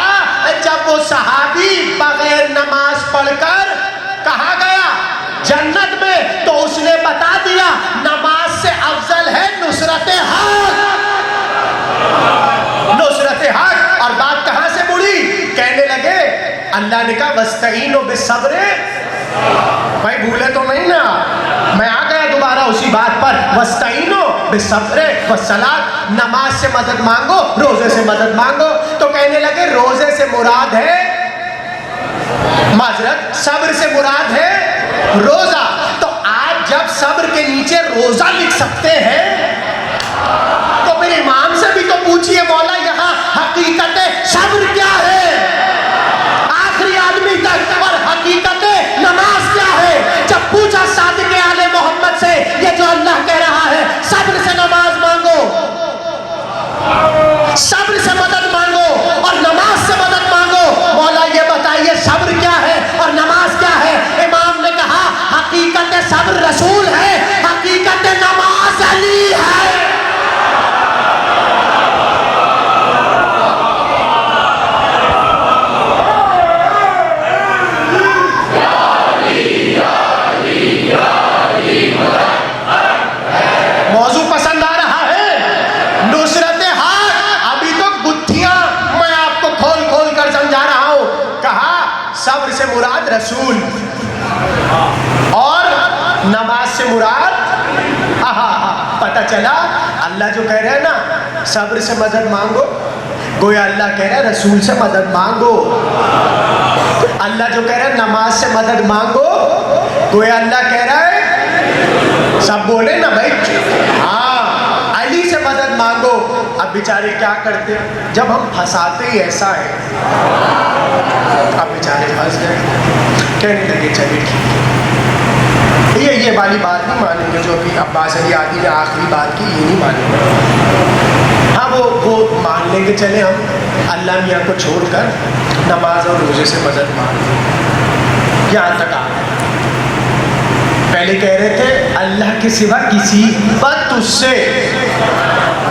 जब वो सहाबी बगैर नमाज पढ़कर कहा गया जन्नत में, तो उसने बता दिया नमाज से अफजल है नुसरत हक, नुसरत हक। और बात कहां से मुड़ी? कहने लगे, अल्लाह ने कहा वस्तईनो बिस्सब्र। भाई भूले तो नहीं ना, मैं आ गया दोबारा उसी बात पर, वस्तईनो बिस्सब्र वस्सलात, नमाज से मदद मांगो, रोजे से मदद मांगो। तो कहने लगे रोजे से मुराद है, माजरत सब्र से मुराद है रोजा। तो आज जब सब्र के नीचे रोजा लिख सकते हैं, तो फिर इमाम से भी तो पूछिए, मौला यहाँ हकीकत सब्र क्या है, आखिरी आदमी तक, और हकीकत नमाज क्या है। जब पूछा सादिक आले मोहम्मद से, ये जो अल्लाह कह रहा है सब्र से नमाज मांगो, सब्र से मदद मांगो और नमाज से मदद मांगो, मौला ये बताइए सब्र क्या है और नमाज क्या है? इमाम ने कहा, हकीकत सब्र रसूल है, हकीकत नमाज अली है। मौजू पसंद आ रहा है? नुसरत हक। अभी तो गुत्थियां मैं आपको खोल खोल कर समझा रहा हूं। कहा सब्र से मुराद रसूल, और नमाज से मुराद पता चला अल्लाह जो कह रहे हैं ना सब्र से मदद मांगो, गोया अल्लाह कह रहा है रसूल से मदद मांगो। अल्लाह जो कह रहा है नमाज से मदद मांगो, गोया अल्लाह कह रहा है सब बोले ना भाई हाँ अली से मदद मांगो। अब बेचारे क्या करते हैं, जब हम फंसाते ही ऐसा है, अब बेचारे फंस गए, कहने लगे चलिए ठीक है, ये वाली बात नहीं मानेंगे जो अभी अब्बास अली आदि ने आखिरी बात की, ये नहीं मानेंगे। हाँ वो मान लेंगे चले हम अल्लाह मियाँ को छोड़कर नमाज और रोज़े से मदद मांग। यहाँ तक आ गए। पहले कह रहे थे अल्लाह के सिवा किसी पर तुझसे,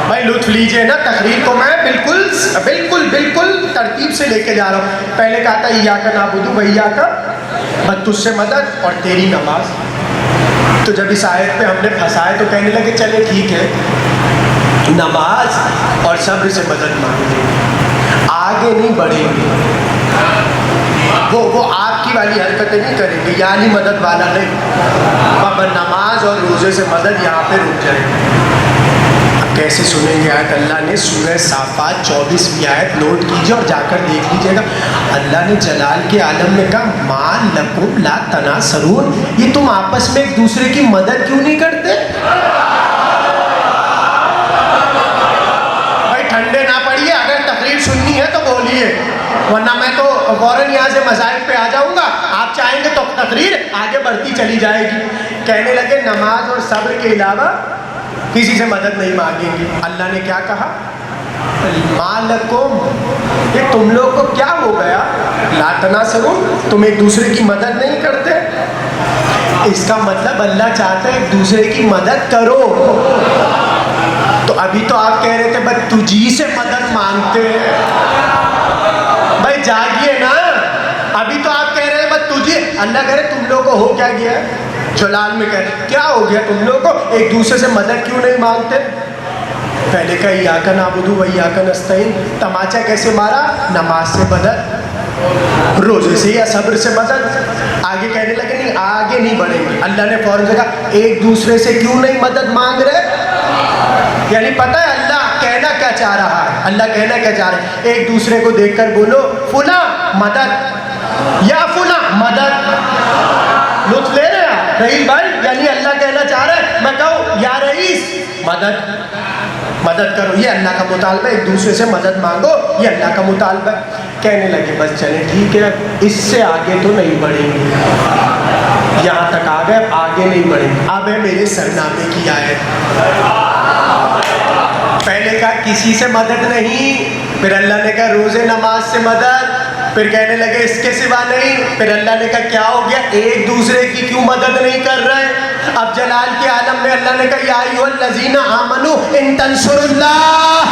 भाई लुत्फ लीजिए ना तकरीर को, मैं बिल्कुल बिल्कुल बिल्कुल तरतीब से लेके जा रहा हूँ। पहले कहा था इय्याका नअबुदु व इय्याका, बस तुझसे मदद और तेरी नमाज। तो जब इस आयत पे हमने फंसाए तो कहने लगे चले ठीक है नमाज और सब्र से मदद मांगेंगे, आगे नहीं बढ़ेंगे, वो आपकी वाली हरकतें नहीं करेंगे, यानी मदद वाला नहीं, बाबा नमाज और रोज़े से मदद यहाँ पे रुक जाएगी। अब कैसे सुनेंगे आयत? अल्लाह ने सूरह साफ़ात 24वीं आयत नोट कीजिए और जाकर देख लीजिएगा। अल्लाह ने जलाल के आलम में कहा मा लकुम ला तनासरून, ये तुम आपस में एक दूसरे की मदद क्यों नहीं करते? भाई ठंडे ना पड़िए, अगर तकरीर सुननी है तो बोलिए, वरना मैं तो फौरन यहाँ से मसाइल पे आ जाऊँगा। आप चाहेंगे तो तकरीर आगे बढ़ती चली जाएगी। कहने लगे नमाज और सब्र के अलावा किसी से मदद नहीं मांगेंगे। अल्लाह ने क्या कहा? मालकुम, ये तुम लोग को क्या हो गया? ला तनासरून, तुम एक दूसरे की मदद नहीं करते। इसका मतलब अल्लाह चाहता है एक दूसरे की मदद करो। तो अभी तो आप कह रहे थे बस तुझी से मदद मांगते हैं, भाई जागिए ना। अभी तो आप कह रहे हैं बस तुझे, अल्लाह कह रहे तुम लोग को हो क्या गया? जलाल में कह रहे क्या हो गया तुम लोग को, एक दूसरे से मदद क्यों नहीं मांगते? पहले का इय्याका नअबुदु व इय्याका नस्तईन, तमाचा कैसे मारा? नमाज से मदद, रोजे से या सब्र से मदद। आगे कहने लगे नहीं आगे नहीं बढ़ेंगे। अल्लाह ने फौरन कहा एक दूसरे से क्यों नहीं मदद मांग रहे? यानी पता है अल्लाह कहना क्या चाह रहा है? अल्लाह कहना क्या चाह रहा है? एक दूसरे को देखकर बोलो फुला मदद या फुला मदद। लुत्फ ले रहे हैं रईस भाई? यानी अल्लाह कहना चाह रहा है मैं कहूँ या रईस मदद करो, ये अल्लाह का मुतालबा, एक दूसरे से मदद मांगो, ये अल्लाह का मुतालबा। कहने लगे बस चले ठीक है, इससे आगे तो नहीं बढ़ेंगे, यहाँ तक आ गए, आगे नहीं बढ़ेंगे। अब है मेरे सरनामे की आयत। पहले कहा किसी से मदद नहीं, फिर अल्लाह ने कहा रोजे नमाज से मदद, फिर कहने लगे इसके सिवा नहीं, फिर अल्लाह ने कहा क्या हो गया एक दूसरे की क्यों मदद नहीं कर रहे? अब जलाल के आलम में अल्लाह ने कहा या अय्युहल्लज़ीना आमनू इन तंसुरुल्लाह,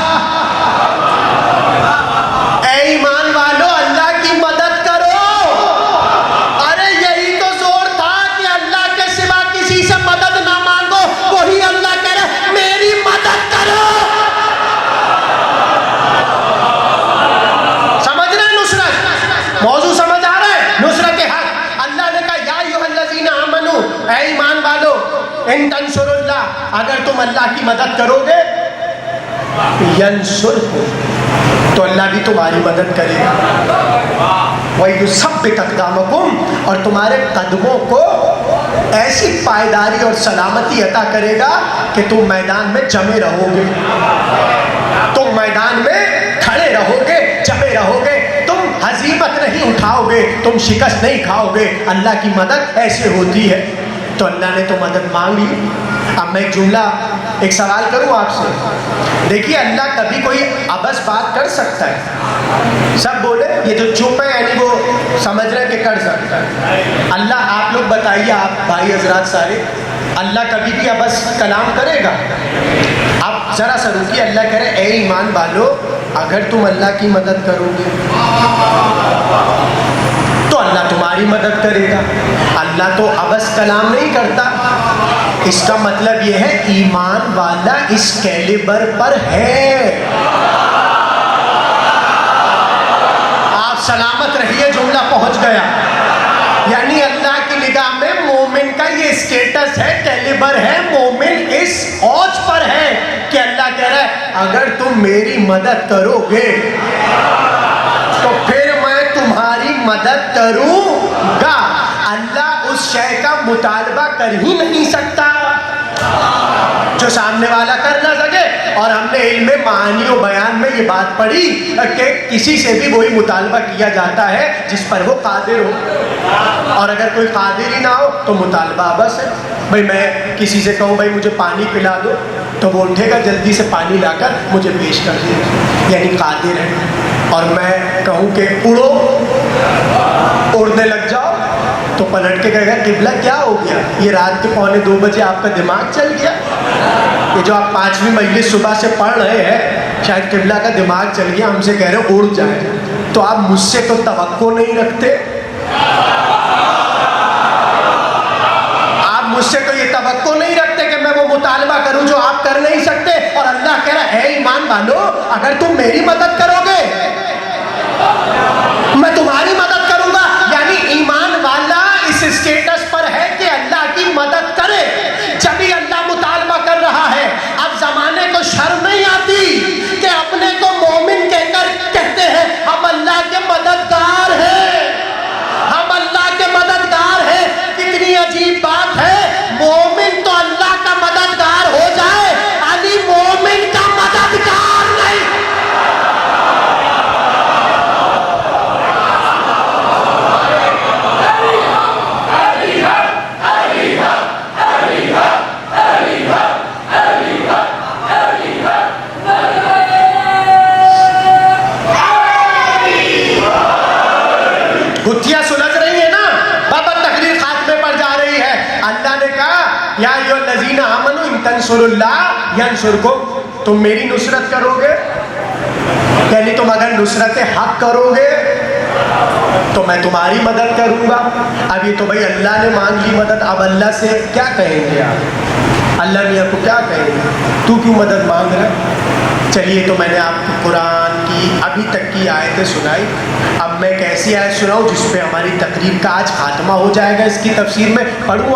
ऐ ईमान वालो अल्लाह की मदद करो। अरे यही तो जोर था कि अल्लाह के सिवा किसी से मदद ना मांगो, वही अल्लाह कह रहे मेरी मदद करो। समझ रहे हैं नुसरत? मौजू समझ आ रहा है? नुसरत हक। अल्लाह ने कहा या अय्युहल्लज़ीना आमनू, ऐ ईमान वालो इन तंसुरुल्लाह, अगर तुम अल्लाह की मदद करोगे यंसुरकुम, तो अल्लाह भी तुम्हारी मदद करेगा। वयुसब्बित अक़दामकुम, और तुम्हारे कदमों को ऐसी पायदारी और सलामती अता करेगा कि तुम मैदान में जमे रहोगे, तुम मैदान में खड़े रहोगे, जमे रहोगे, तुम हजीमत नहीं उठाओगे, तुम शिकस्त नहीं खाओगे। अल्लाह की मदद ऐसे होती है। तो अल्लाह ने तो मदद मांग ली। अब मैं एक सवाल करूं आपसे, देखिए अल्लाह कभी कोई अबस बात कर सकता है? सब बोले ये जो चुप है यानी वो समझ रहे कि कर सकता है। अल्लाह आप लोग बताइए, आप भाई हजरात सारे, अल्लाह कभी भी अबस कलाम करेगा? आप जरा सा रुकिए, अल्लाह कह रहे ए ईमान वालो अगर तुम अल्लाह की मदद करोगे तो अल्लाह तुम्हारी मदद करेगा। अल्लाह तो अबस कलाम नहीं करता। इसका मतलब यह है ईमान वाला इस कैलिबर पर है। आप सलामत रहिए, जुमला पहुंच गया। यानी अल्लाह की निगाह का ये स्टेटस है, कैलिबर है, मोमिन इस औज पर है कि अल्लाह कह रहा है अगर तुम मेरी मदद करोगे तो फिर मैं तुम्हारी मदद करूंगा। अल्लाह उस शय का मुतालबा कर ही नहीं सकता जो सामने वाला कर ना सके। और हमने इल्मे मानी और बयान में ये बात पढ़ी कि किसी से भी वही मुतालबा किया जाता है जिस पर वो कादिर हो, और अगर कोई कादिर ही ना हो तो मुतालबा बस है। भाई मैं किसी से कहूँ भाई मुझे पानी पिला दो, तो वो उठेगा जल्दी से पानी लाकर मुझे पेश कर देगा, यानी कादिर है। और मैं कहूँ कि उड़ो, उड़ने लग जाओ, तो पलट के कहेगा किबला क्या हो गया, ये रात के 2:45 बजे आपका दिमाग चल गया, ये जो आप 5वीं मजलिस सुबह से पढ़ रहे हैं शायद किबला का दिमाग चल गया, हमसे कह रहे हो उड़ जाए। तो आप मुझसे तो तवक्को नहीं रखते, आप मुझसे तो ये तवक्को नहीं रखते कि मैं वो मुतालबा करूं जो आप कर नहीं सकते। और अल्लाह कह रहा है ईमान वालो अगर तुम मेरी मदद करोगे मैं तुम्हारी मदद करूंगा। यानी ईमान वाला इस स्टेटस पर है कि अल्लाह की मदद करे, जब भी अल्लाह मुतालबा कर रहा है। अब जमाने को शर्म नहीं आती कि अपने को मोमिन कहकर कहते हैं हम अल्लाह के मददगार हैं, हम अल्लाह के मददगार हैं। कितनी अजीब बात है, मोमिन तो अल्लाह का मददगार हो जाए, अली मोमिन का मददगार नहीं। गुत्थियां सुलझ रही है ना, बाबा तकरीर खात्मे पर जा रही है। अल्लाह ने कहा या अय्युहल्लज़ीना आमनू इन तंसुरुल्लाह यंसुरकुम, तुम मेरी नुसरत करोगे, यानी तुम अगर नुसरत हक करोगे तो मैं तुम्हारी मदद करूंगा। अब ये तो भाई अल्लाह ने मांग ली मदद, अब अल्लाह से क्या कहेंगे आप, अल्लाह मियाँ को क्या कहेंगे, तू क्यों मदद मांग रहा है। चलिए तो मैंने आपको कुरान की अभी तक की आयतें सुनाई, अब मैं कैसी आयत सुनाऊं जिस पे हमारी तकरीर का आज खात्मा हो जाएगा। इसकी तफसीर में पढ़ूं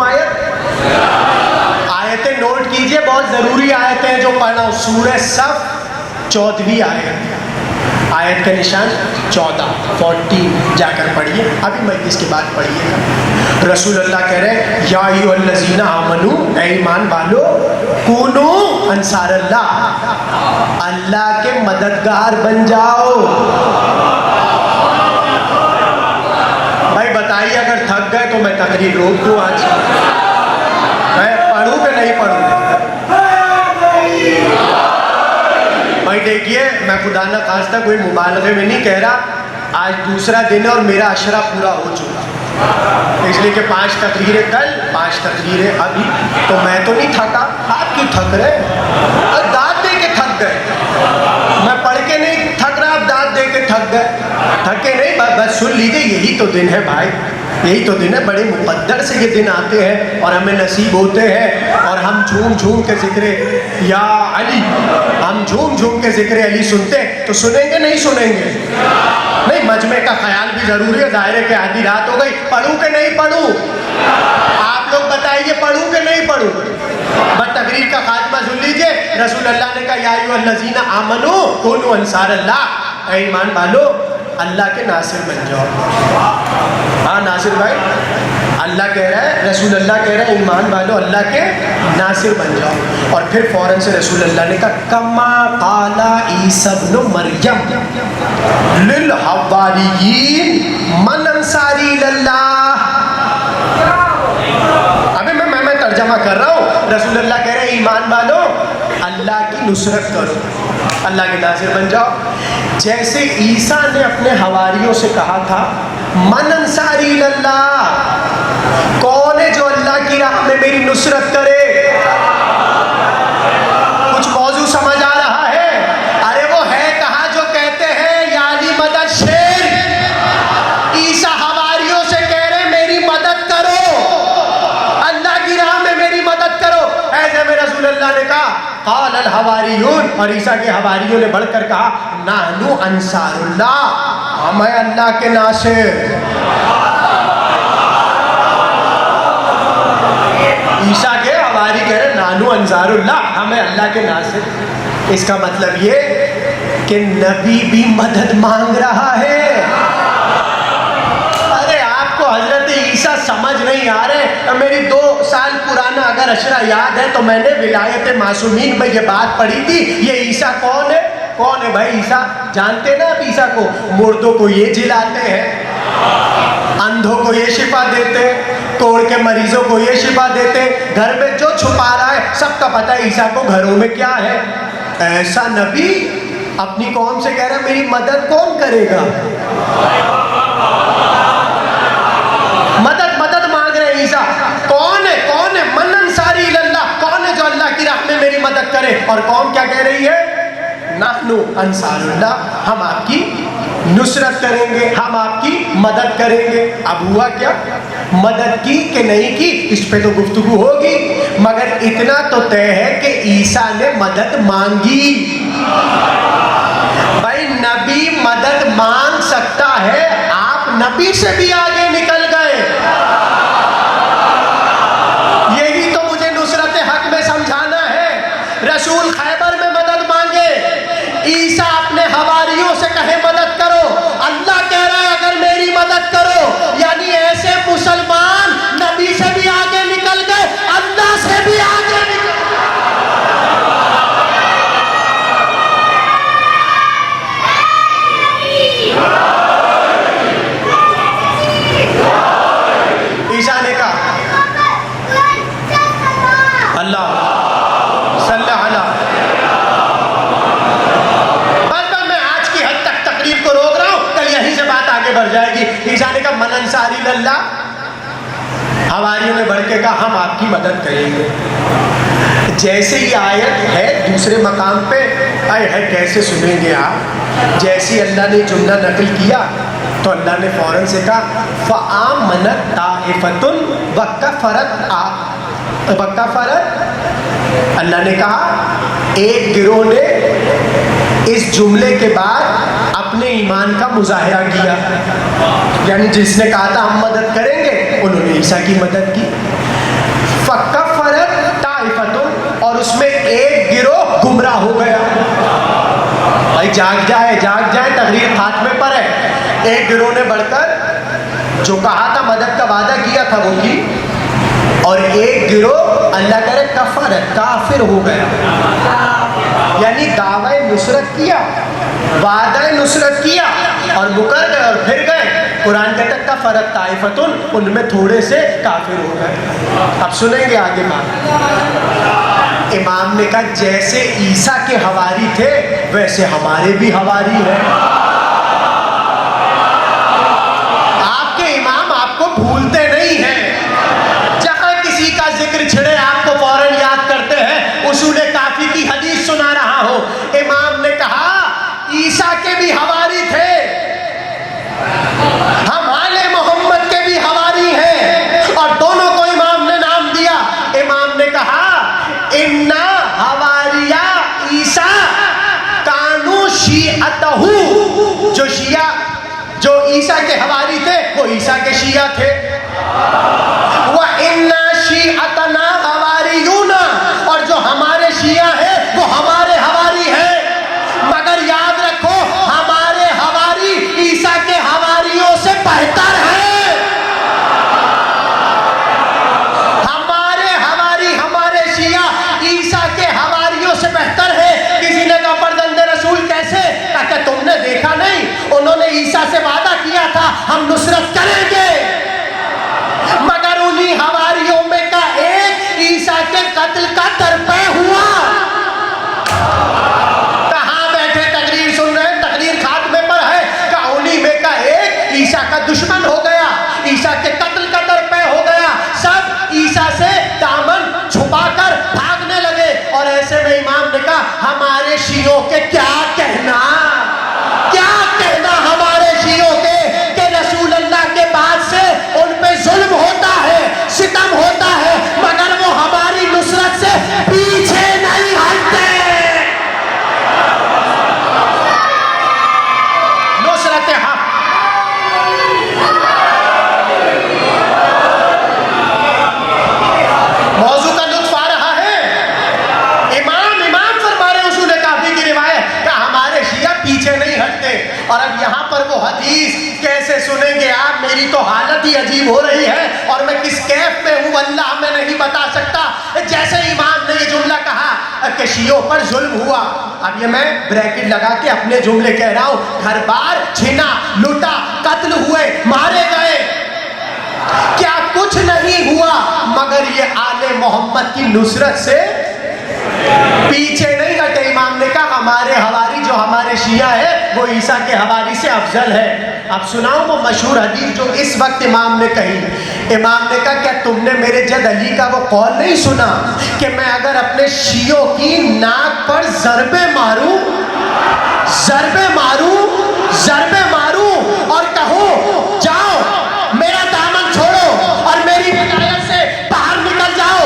आयतें नोट कीजिए, बहुत ज़रूरी आयतें हैं जो पढ़ना हो। सूरह सफ 14वीं आयत का निशान 14 जाकर पढ़िए, अभी मैं इसके बाद पढ़िएगा। रसूल अल्लाह कह रहे हैं या अय्युहल्लज़ीना आमनू, ऐ ईमान वालो, कूनू अंसार अल्लाह, अल्लाह के मददगार बन जाओ। भाई बताइए अगर थक गए तो मैं तकरीर रोक दूँ आज, मैं पढ़ूँ कि नहीं पढ़ूँ। भाई देखिए मैं खुदा न खास्ता कोई मुबालगे में नहीं कह रहा, आज दूसरा दिन है और मेरा अशरा पूरा हो चुका, इसलिए कि 5 तकरीरें कल, 5 तकरीरें अभी, तो मैं तो नहीं थका। आप क्यों थक रहे, दाद दे के थक गए, मैं पढ़ के नहीं थक रहा, आप दाद दे के थक गए। थके नहीं, बस सुन लीजिए, यही तो दिन है भाई, यही तो दिन है, बड़े मुक़द्दर से ये दिन आते हैं और हमें नसीब होते हैं। और हम झूम झूम के ज़िक्र या अली, हम झूम झूम के ज़िक्र अली सुनते हैं, तो सुनेंगे नहीं सुनेंगे नहीं, मजमे का ख्याल भी ज़रूरी है। ज़ाहिर है कि आधी रात हो गई, पढ़ूँ कि नहीं पढ़ूँ, आप लोग बताइए पढ़ूँ कि नहीं पढ़ूँ। बस तकरीर का खात्मा सुन लीजिए। रसूल अल्लाह ने कहा या अय्युहल्लज़ीना आमनू कूनू अंसार अल्लाह, ऐ ईमान वालो अल्लाह के नासिर बन जाओ। हाँ नासिर भाई, अल्लाह कह रहा है, रसूल अल्लाह कह रहा है ईमान वालो अल्लाह के नासिर बन जाओ। और फिर फ़ौरन से रसूल अल्लाह ने कहा कमा काला ईसा इब्न मरियम लिल हवारियीन मन अंसारी इल्लाह। अबे मैं तर्जमा कर रहा हूँ। रसूल अल्लाह कह रहे हैं ईमान वालो अल्लाह की नुसरत करो, अल्लाह के नासिर बन जाओ। जैसे ईसा ने अपने हवारियों से कहा था मन अंसारी इल्लाह, कौन है जो अल्लाह की राह में मेरी नुसरत करे। कुछ मौजू समझ आ रहा है, अरे वो है कहाँ जो कहते हैं या अली मदद शेर। ईसा हवारियों से कह रहे मेरी मदद करो, अल्लाह की राह में मेरी मदद करो। ऐसे में रसूल अल्लाह ने कहा क़ाल अल हवारियून, और ईसा के हवारियों ने बढ़कर कहा नाहनु अंसारुल्लाह, हम हैं अल्लाह के नासिर। अल्लाह के नासिर। इसका मतलब ये कि नबी भी मदद मांग रहा है। अरे आपको हजरत ईसा समझ नहीं आ रहे। मेरी 2 साल पुराना अगर अशरा याद है तो मैंने विलायत मासूमीन में ये बात पढ़ी थी। ये ईसा कौन है? कौन है भाई ईसा? जानते ना आप ईसा को? मुर्दों को ये जिलाते हैं, अंधों को ये शिफा देते, कोढ़ के मरीजों को ये शिफा देते। घर में जो छुपा रहा है सबका पता है ईसा को घरों में क्या है। ऐसा नबी अपनी कौम से कह रहा है मेरी मदद कौन करेगा? मदद मदद मांग रहे हैं ईसा। कौन है? कौन है? मन अंसारी इल्लाह, कौन है जो अल्लाह की राह में मेरी मदद करे? और कौन क्या कह रही है? नाहनु अंसारुल्लाह, हम आपकी नुसरत करेंगे, हम आपकी मदद करेंगे। अब हुआ क्या? मदद की कि नहीं की इस पे तो गुफ्तगू होगी, मगर इतना तो तय है कि ईसा ने मदद मांगी। भाई नबी मदद मांग सकता है, आप नबी से भी आगे निकल गए। यही तो मुझे नुसरत हक में समझाना है। रसूल खैबर में मदद मांगे, ईसा अपने हवारियों से कहे मदद करो। अल्लाह कह रहा है अगर मेरी मदद करो, यानी ऐसे मुसलमान नबी से भी आगे निकल गए, अल्लाह से भी आगे निकल। ईसा ने कहा अल्लाह सल्लल्लाहु अलैहि। बढ़ जाएगी। ईसा ने कहा मन अंसारी अल्लाह। हवारियों ने बढ़ के कहा हम आपकी मदद करेंगे। जैसे ही आयत है दूसरे मकाम पे, आए है कैसे सुनेंगे आप? जैसे अल्लाह ने जुमला नकल किया तो अल्लाह ने फौरन से कहा फ़आमनत ताइफ़तुन वकफ़रत वकफ़रत। अल्लाह ने कहा एक गिरोह ने इस जुमले के बाद अपने ईमान का मुजाहिरा किया, यानी जिसने कहा था हम मदद करेंगे उन्होंने ईसा की मदद की। फ़कफ़रत ताइफ़तुन, और उसमें एक गिरोह गुमराह हो गया। भाई जाग जाए तकरीर खात्मे पर है। एक गिरोह ने बढ़कर जो कहा था मदद का वादा किया था वो की, और एक गिरोह अल्लाह करे कफरत काफिर हो गया, यानी दावा नुसरत किया, वादा नुसरत किया और मुकर गए और फिर गए। कुरान कहता है कफरत ताइफ़तुन, उनमें थोड़े से काफिर हो गए। अब सुनेंगे आगे बात। इमाम ने कहा जैसे ईसा के हवारी थे वैसे हमारे भी हवारी हैं। आपके इमाम आपको भूलते नहीं हैं। जहां किसी का जिक्र छिड़े आपको फौरन याद करते हैं। उसूले काफी की हदीस सुना रहा हूं। इमाम ने कहा ईसा के भी हवारी थे, हम आले मोहम्मद के भी हवारी हैं, और दोनों को इमाम ने नाम दिया। इमाम ने कहा इन्ना हवारिया ईसा कानू शिअतहू, जो ईसा के हवारी थे वो ईसा के शिया थे। व इन्ना शिअतना हवारियूना, और जो हमारे शिया हैं वो हमारे हवारी हैं। मगर याद रखो हमारे हवारी ईसा के हवारियों से बेहतर है। हमारे हवारी हमारे शिया ईसा के हवारियों से बेहतर है। किसी ने कहा फर्जंदे रसूल कैसे? ताकि तुमने देखा नहीं, उन्होंने ईसा से वादा किया था हम नुसरत करेंगे, मगर मैं किस कैफ में हूँ अल्लाह में नहीं बता सकता। जैसे इमाम ने ये जुमला कहा कि शियों पर जुल्म हुआ, अब ये मैं ब्रैकेट लगा के अपने जुमले कह रहा हूँ, घर बार छीना, लूटा, कत्ल हुए, मारे गए, क्या कुछ नहीं हुआ मगर ये आले मोहम्मद की नुसरत से पीछे नहीं हटे। इमाम ने कहा हमारे हवारी जो हमारे शिया है वो ईसा के हवारी से अफजल है। अब सुनाऊं वो मशहूर हदीस जो इस वक्त इमाम ने कही। इमाम ने कहा क्या तुमने मेरे जद अली का वो कौल नहीं सुना कि मैं अगर अपने शियों की नाक पर ज़रबे मारूं, ज़रबे मारूं, ज़रबे मारूं और कहूं जाओ मेरा दामन छोड़ो और मेरी हिदायत से बाहर निकल जाओ,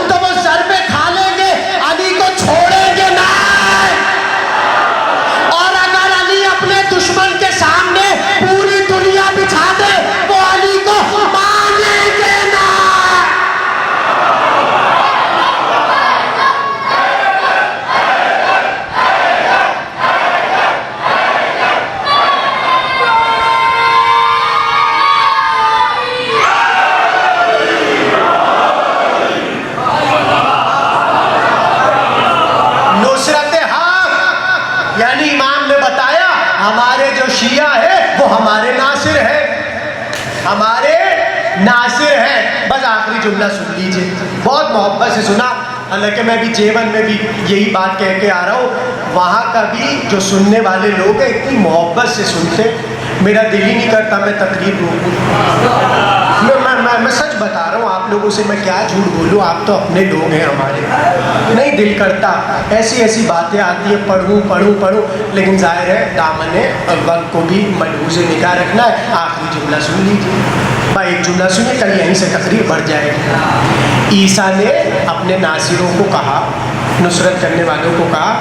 तो वो ज़रबे खा लेंगे, अली को छोड़ेंगे ना। और अगर अली अपने दुश्मन के सामने पूरी दुनिया बिछा दे वो अली को मानेंगे ना। यानी इमाम ने बताया हमारे जो शिया है वो हमारे नासिर है, हमारे नासिर है। बस आखिरी जुमला सुन लीजिए, बहुत मोहब्बत से सुना, हालांकि मैं भी जेवन में भी यही बात कह के आ रहा हूँ। वहाँ का भी जो सुनने वाले लोग हैं इतनी मोहब्बत से सुनते, मेरा दिल ही नहीं करता मैं तकरीर रोकूँ। मैं सच बता रहा हूँ आप लोगों से, मैं क्या झूठ बोलूँ, आप तो अपने लोग हैं हमारे, नहीं दिल करता, ऐसी ऐसी बातें आती है पढ़ूँ पढ़ूँ पढ़ूँ, लेकिन जाहिर है दामने वक्त को भी मलहूज़े निगाह रखना है। आखिरी जुमला सुन लीजिए भाई, एक जुमला सुनिए, कल यहीं से तकरीर बढ़ जाएगी। ईसा ने अपने नासिरों को कहा, नुसरत करने वालों को कहा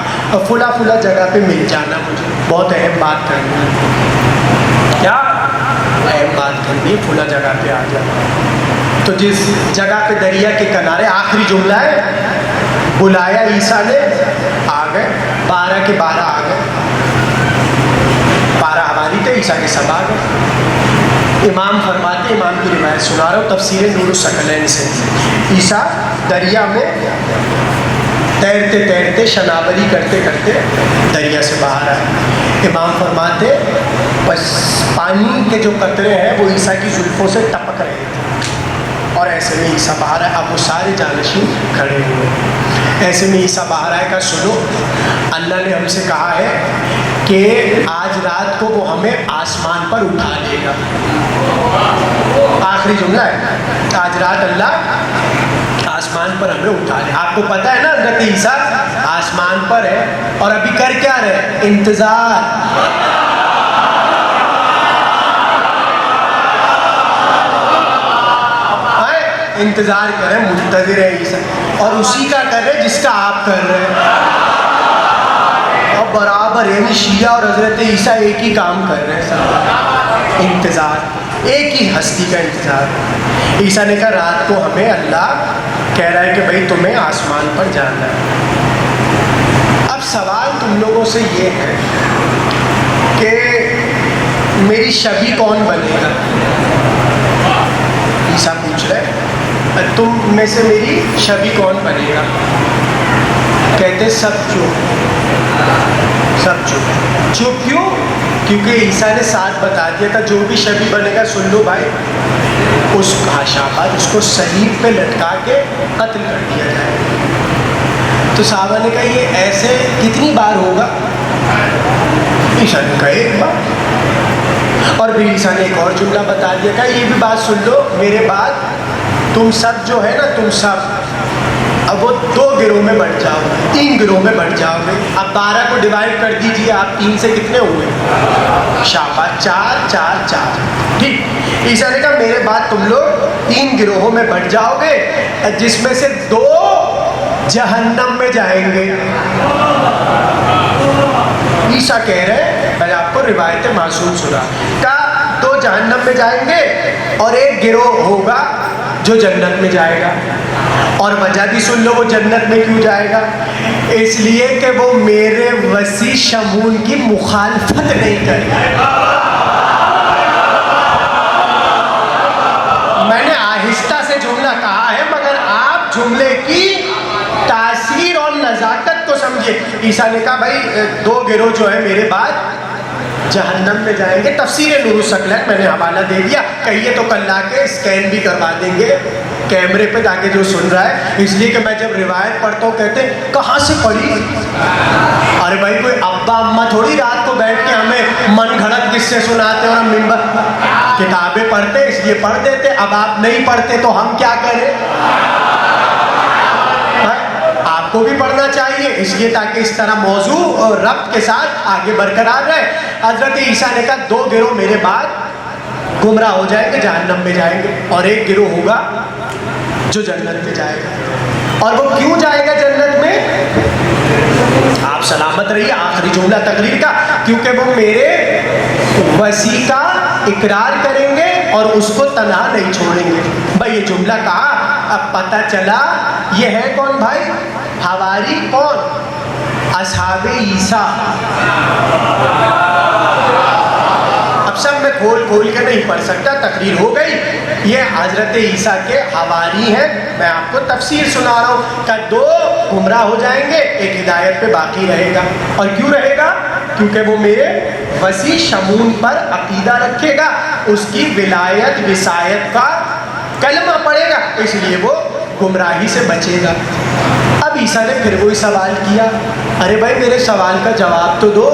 फुला फुला जगह पे मिल जाना, मुझे बहुत अहम बात करनी है। क्या अहम बात करनी है, फुला जगह पे आ जाना। तो जिस जगह पे दरिया के किनारे, आखिरी जुमला है, बुलाया ईसा ने, आ गए, 12 के 12 आ गए, 12 हवारी थे, ईसा के सब आ गए। इमाम फरमाते, इमाम की रिवायत सुना रहा हूँ तफसीर नूरुस सकलैन से, ईसा दरिया में तैरते तैरते, शनावरी करते करते दरिया से बाहर आए। इमाम फरमाते बस पानी के जो कतरे हैं वो ईसा की जुल्फ़ों से टपक रहे थे और ऐसे में ईसा बाहर आए। अब वो सारे जानशीन खड़े हुए, ऐसे में ईसा बाहर आएगा, सुनो अल्लाह ने हमसे कहा है कि आज रात को वो हमें आसमान पर उठा लेगा। आखिरी जुमला है, आज रात अल्लाह आसमान पर हमें उठा ले। आपको पता है ना हज़रत ईसा आसमान पर है और अभी कर क्या रहे, इंतज़ार। इंतज़ार करें, मुंतज़िर है ईसा, और उसी का कर रहे जिसका आप कर रहे हैं। और बराबर यानी शिया और हज़रत ईसा एक ही काम कर रहे हैं सब, इंतज़ार, एक ही हस्ती का इंतज़ार। ईसा ने कहा रात को हमें अल्लाह कह रहा है कि भाई तुम्हें आसमान पर जाना है। अब सवाल तुम लोगों से ये है कि मेरी शबी कौन बनेगा? ईसा पूछ रहे तुम में से मेरी शबी कौन बनेगा? कहते सब चुप, सब चुप। चुप क्यों? क्योंकि ईसा ने साथ बता दिया था जो भी शबी बनेगा सुन लो भाई, उस शाबाश उसको सलीब पे लटका के कत्ल कर दिया जाए। तो साहबा ने कहा ये ऐसे कितनी बार होगा? ईसा ने कहा एक बार। और फिर ईसा ने एक और जुमला बता दिया, कहा ये भी बात सुन लो मेरे बाद तुम सब जो है ना, तुम सब अब वो 2 गिरोह में बढ़ जाओगे, 3 गिरोह में बढ़ जाओगे। अब 12 को डिवाइड कर दीजिए आप, 3 से कितने हुए? शाबाश, 4 4 4, ठीक। ईसा ने कहा मेरे बाद तुम लोग 3 गिरोहों में बढ़ जाओगे, जिसमें से 2 जहन्नम में जाएंगे। ईसा कह रहे, मैं आपको रिवायत मासूम सुना, कहा 2 जहन्नम में जाएंगे और 1 गिरोह होगा जो जन्नत में जाएगा। और वजह भी सुन लो वो जन्नत में क्यों जाएगा, इसलिए कि वो मेरे वसी शमून की मुखालफत नहीं करेगा। मैंने आहिस्ता जुमले की तासीर और नज़ाकत को समझे। ईसा ने कहा भाई दो गिरोह जो है मेरे बाद जहन्नम में जाएंगे। तफसीर नूरुस सकलैन मैंने हवाला दे दिया, कहिए तो कल ला के स्कैन भी करवा देंगे कैमरे पे ताकि जो सुन रहा है, इसलिए कि मैं जब रिवायत पढ़ता हूँ कहते कहाँ से पढ़ी। अरे भाई कोई अब्बा अम्मा थोड़ी रात को बैठ के हमें मन घड़त किस्से सुनाते और हम मिंबर किताबें पढ़ते इसलिए पढ़ देते। अब आप नहीं पढ़ते तो हम क्या करें। आपको भी पढ़ना चाहिए इसलिए ताकि इस तरह मौजू और रब्त के साथ आगे बरकरार रहे। हजरत ईसा ने कहा दो गिरोह मेरे बाद गुमराह हो जाएंगे, जहन्नम में जाएंगे, और एक गिरोह होगा जो जन्नत में जाएगा। और वो क्यों जाएगा जन्नत में? आप सलामत रहिए, आखिरी जुमला तकरीर का, क्योंकि वो मेरे वसी का इकरार करेंगे और उसको तन्हा नहीं छोड़ेंगे। भाई ये जुमला कहा, अब पता चला ये है कौन भाई? हवारी कौन? असहाबे ईसा। अब सब मैं खोल खोल के नहीं पढ़ सकता, तकरीर हो गई। ये हजरत ईसा के हवारी हैं, मैं आपको तफसीर सुना रहा हूँ। का दो गुमराह हो जाएंगे, एक हिदायत पे बाकी रहेगा। और क्यों रहेगा? क्योंकि वो मेरे वसी शमून पर अकीदा रखेगा, उसकी विलायत विसायत का कलमा पड़ेगा, इसलिए वो गुमराही से बचेगा। अब ईसा ने फिर वही सवाल किया, अरे भाई मेरे सवाल का जवाब तो दो,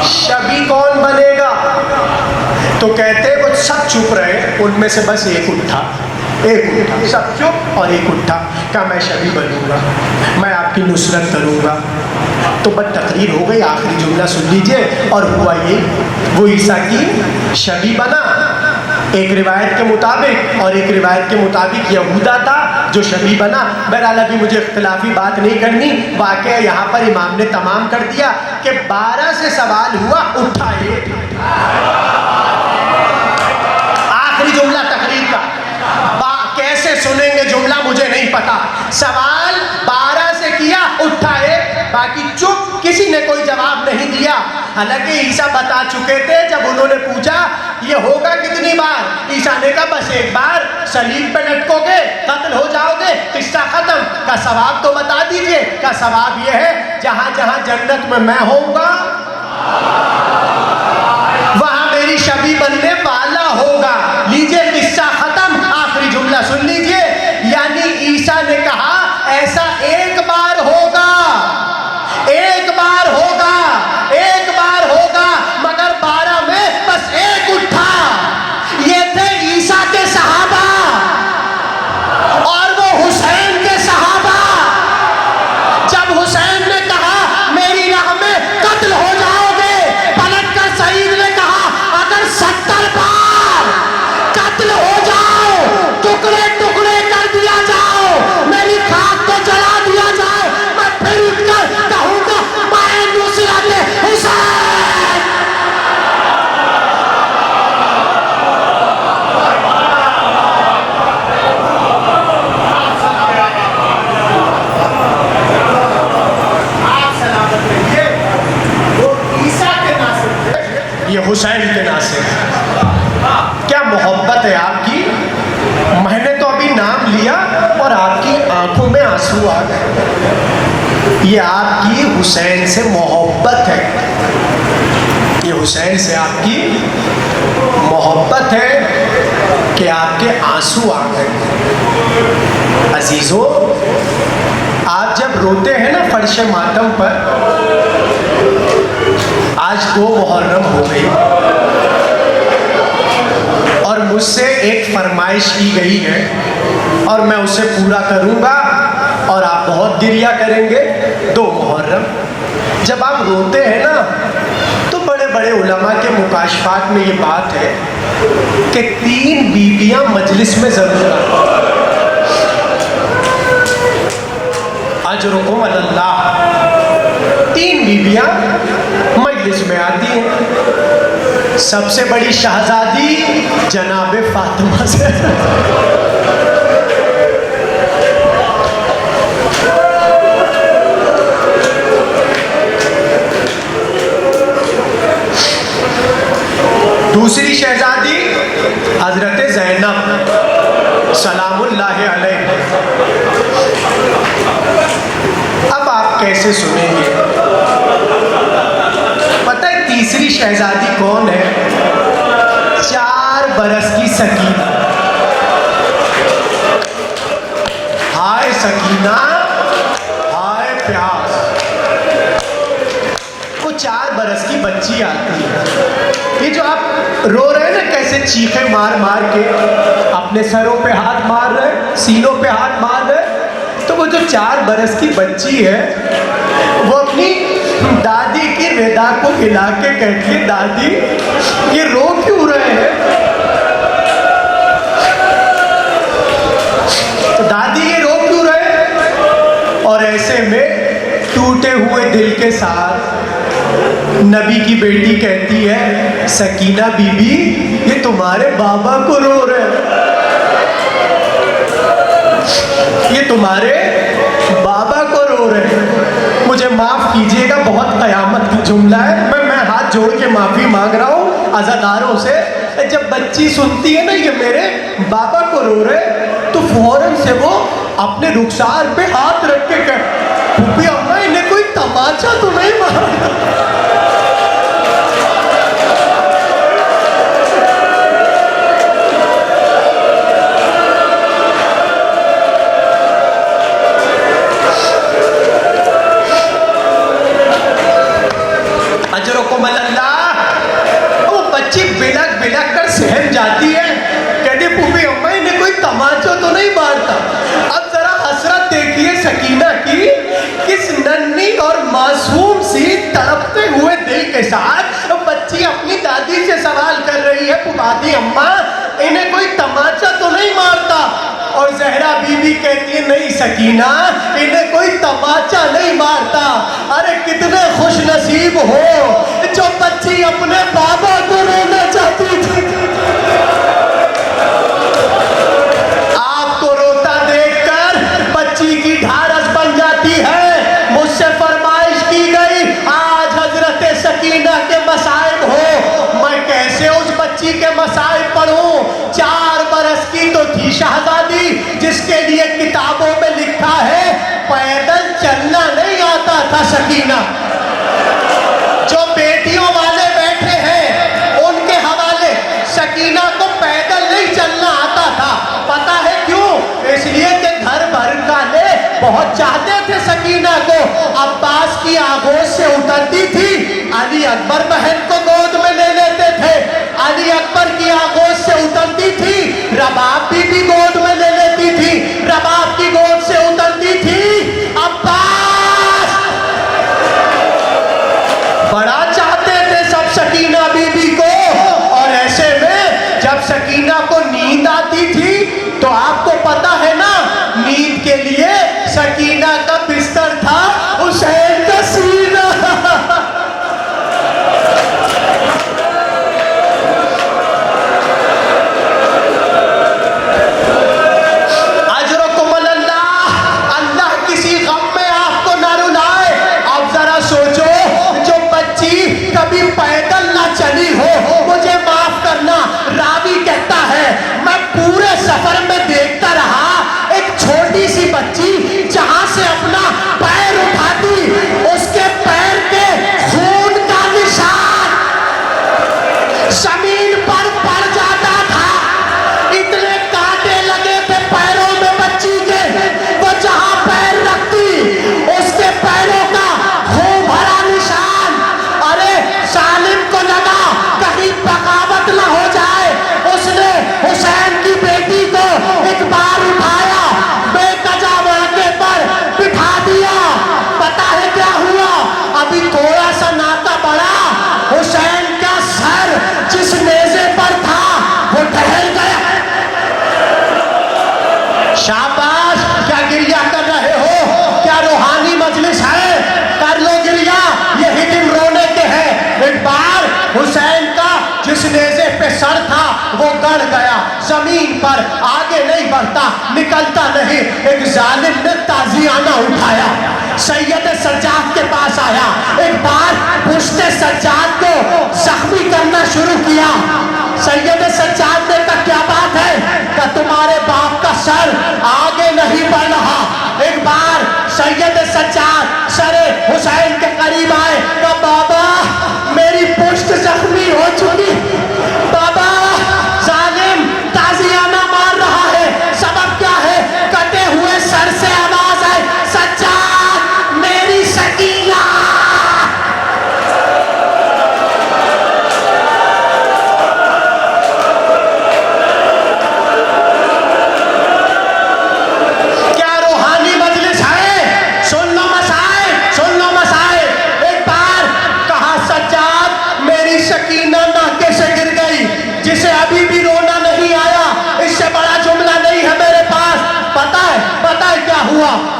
शबी कौन बनेगा? तो कहते वो सब चुप रहे, उनमें से बस एक उठा, सब चुप और एक उठा, कहा मैं शबी बनूंगा, मैं आपकी नुसरत करूंगा। तो बस तकरीर हो गई, आखिरी जुमला सुन लीजिए। और हुआ ये, वो ईसा की शबी बना एक रिवायत के मुताबिक, और एक रिवायत के मुताबिक यहूदा था जो शबी बना। बहरहाल अभी मुझे इख्तिलाफी बात नहीं करनी, वाक़या यहाँ पर इमाम ने तमाम कर दिया कि 12 से सवाल हुआ, उठा एक। आखिरी जुमला तकरीर का, कैसे सुनेंगे जुमला मुझे नहीं पता। सवाल 12 से किया, उठा एक, बाकी चुप, किसी ने कोई जवाब नहीं दिया। हालांकि ईसा बता चुके थे, जब उन्होंने पूछा ये होगा कितनी बार, ईसा ने कहा बस एक बार, सलीब पे लटकोगे, कत्ल हो जाओगे, किस्सा खत्म। का सवाब तो बता दीजिए। का सवाब ये है, जहां जहां जन्नत में मैं होऊंगा वहां मेरी शबी बनने वाला होगा। लीजिए किस्सा खत्म, आखिरी जुमला सुन लीजिए। यानी ईसा ने कहा ऐसा एक बार होगा, एक बार होगा, एक बार होगा, मगर 12 में बस एक उठा। ये थे ईसा के सहाबा और वो हुसैन के सहाबा। जब हुसैन ने कहा मेरी राह में कत्ल हो जाओगे, पलट कर सईद ने कहा अगर 70 बार कत्ल हो जाओ, टुकड़े टुकड़े कर दिया जाओ, मेरी खाक को जला दिया जाए, मैं फिर उठकर कहूंगा मैं नुसरत हुसैन। ये हुसैन के नासिर। क्या मोहब्बत है आपकी। मैंने तो अभी नाम लिया और आपकी आंखों में आंसू आ गए। ये आपकी हुसैन से मोहब्बत है, ये हुसैन से आपकी मोहब्बत है कि आपके आंसू आ गए। अजीजों, आप जब रोते हैं ना फर्श मातम पर, आज 2 मुहर्रम हो गई और मुझसे एक फरमाइश की गई है और मैं उसे पूरा करूंगा और आप बहुत गिरिया करेंगे। 2 मुहर्रम जब आप रोते हैं ना, तो बड़े बड़े उलमा के मुकाशफात में ये बात है कि 3 बीवियां मजलिस में जरूर आती। अजरुकुम अल्लाह, 3 बीवियां मजलिस में आती हैं। सबसे बड़ी शहजादी जनाबे फातिमा से, दूसरी शहजादी हजरत ज़ैनब सलाम से सुनेंगे। पता है तीसरी शहजादी कौन है? 4 बरस की सकीना। हाय सकीना, हाय प्यास। वो 4 बरस की बच्ची आती है। ये जो आप रो रहे हैं ना, कैसे चीखे मार मार के अपने सरों पे हाथ मार रहे, सीनों पे हाथ मार रहे, तो वो जो 4 बरस की बच्ची है वो अपनी दादी की रिदा को हिला के कहती है, दादी ये रो क्यों रहे हैं? तो दादी ये रो क्यों रहे हैं? और ऐसे में टूटे हुए दिल के साथ नबी की बेटी कहती है, सकीना बीबी ये तुम्हारे बाबा को रो रहे हैं, ये तुम्हारे बाबा को रो रहे हैं। मुझे माफ कीजिएगा, बहुत कयामत का जुमला है, मैं हाथ जोड़ के माफी मांग रहा हूँ अज़ादारों से। जब बच्ची सुनती है ना ये मेरे बाबा को रो रहे, तो फौरन से वो अपने रुखसार पे हाथ रख के कह, अम्मा इन्हें कोई तमाचा तो नहीं मारा? वो बच्ची बिलक बिलक कर सहम जाती है, कहती फूफी अम्मा इन्हें कोई तमाचा तो नहीं मारता? अब जरा हसरत देखिए सकीना की, किस नन्ही और मासूम सी तड़पते हुए दिल के साथ बच्ची अपनी दादी से सवाल कर रही है, दादी अम्मा इन्हें कोई तमाचा तो नहीं मारता? और जहरा बीबी कहती है, नहीं सकीना इन्हें कोई तमाचा नहीं मारता। अरे कितने खुश नसीब हो जो बच्ची अपने बाबा को रोना चाहती थी। आपको रोता देखकर बच्ची की ढाढ़स बन जाती है। मुझसे फरमाइश की गई, आज हजरत सकीना के मसाइब हो, मैं कैसे उस बच्ची के मसाइब पढ़ूं? 4 बरस की तो थी शहजादी, जिसके लिए किताबों में लिखा है पैदल चलना नहीं आता था सकीना। जो बेटियों वाले बैठे हैं उनके हवाले, सकीना को पैदल नहीं चलना आता था। पता है क्यों? इसलिए कि घर भर वाले बहुत चाहते थे सकीना को। अब्बास की आगोश से उतरती थी, अली अकबर बहन को गोद में ले लेते थे। अली अकबर की आगोश से उतरती थी, रबाब भी गोद में ले लेती थी। रबाब की गोद से उतरती थी अब्बास। बड़ा चाहते थे सब सकीना बीबी को। और ऐसे में जब सकीना को नींद आती थी, तो आपको पता है ना, नींद के लिए सकीना का बिस्तर था हुसैन का सीना। सफर में देखता रहा एक छोटी सी बच्ची जहां से अपना पैर उठाती, उसके पैर के खून का निशान जमीन पर पड़ जाता था। इतने कांटे लगे थे पैरों में बच्ची के, वो जहां पैर रखती उसके पैरों का खून भरा निशान। अरे सालिम को लगा कहीं बगावत न हो जाए, उसने हुसैन की बेटी को एक बार उठाया, बेकजा मौके पर बिठा दिया। पता है क्या हुआ? अभी थोड़ा सा नाता बढ़ा, हुसैन का सर जिस नेज़े पर था वो टहल गया। शाबाश, क्या गिरिया कर रहे हो? क्या रूहानी मजलिस है? कर लो गिरिया, यही दिन रोने के हैं। एक बार हुसैन का जिस नेज़े पे सर था वो गड़ गया जमीन पर, आगे नहीं बढ़ता, निकलता नहीं। एक जालिम ने ताजियाना उठाया, सैयद सज्जाद के पास आया। एक बार पुश्ते सज्जाद को जख्मी करना शुरू किया। सैयद सज्जाद ने कहा, क्या बात है? कि तुम्हारे बाप का सर आगे नहीं बढ़ रहा। एक बार सैयद सज्जाद सरे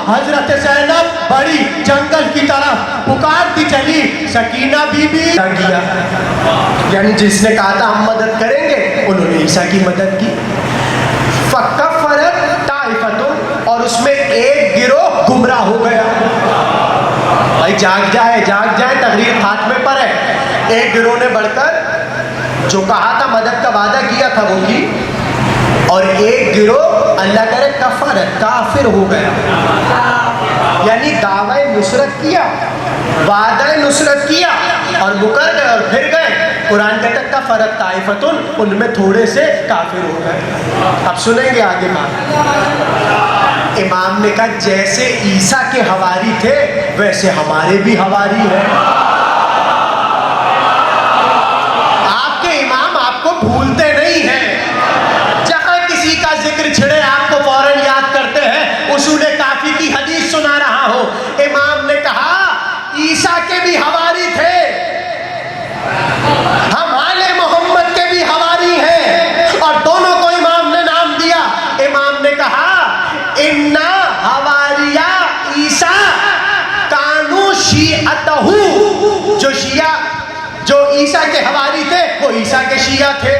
हजरत ज़ैनब बड़ी जंगल की तरफ पुकारती चली, सकीना बीबी किया, यानी जिसने कहा था हम मदद करेंगे उन्होंने ईसा की मदद की। फकफरत ताइफतुन, और उसमें एक गिरोह गुमराह हो गया। भाई जाग जाए तकरीर खात्मे पर है। एक गिरोह ने बढ़कर जो कहा था मदद का वादा किया था वो की, और एक गिरोह अल्लाह करे काफिर हो गया, यानी दावे नुसरत किया, वादा नुसरत किया और मुकर गए और फिर गए। कुरान कहता है कफरत ताइफतुन, उनमें थोड़े से काफिर हो गए। अब सुनेंगे आगे बात। इमाम ने कहा जैसे ईसा के हवारी थे वैसे हमारे भी हवारी हैं। आपके इमाम आपको भूलते नहीं हैं, जहां किसी का जिक्र छिड़े आपको फौरन याद करते हैं। उसूले काफी की हदीस सुना रहा हूं। इमाम ने कहा ईसा के भी हवारी थे, हम आले मोहम्मद के भी हवारी हैं, और दोनों को इमाम ने नाम दिया। इमाम ने कहा इन्ना हवारिया ईसा कानू शिअतहू, जो ईसा के हवारी थे वो ईसा के शिया थे।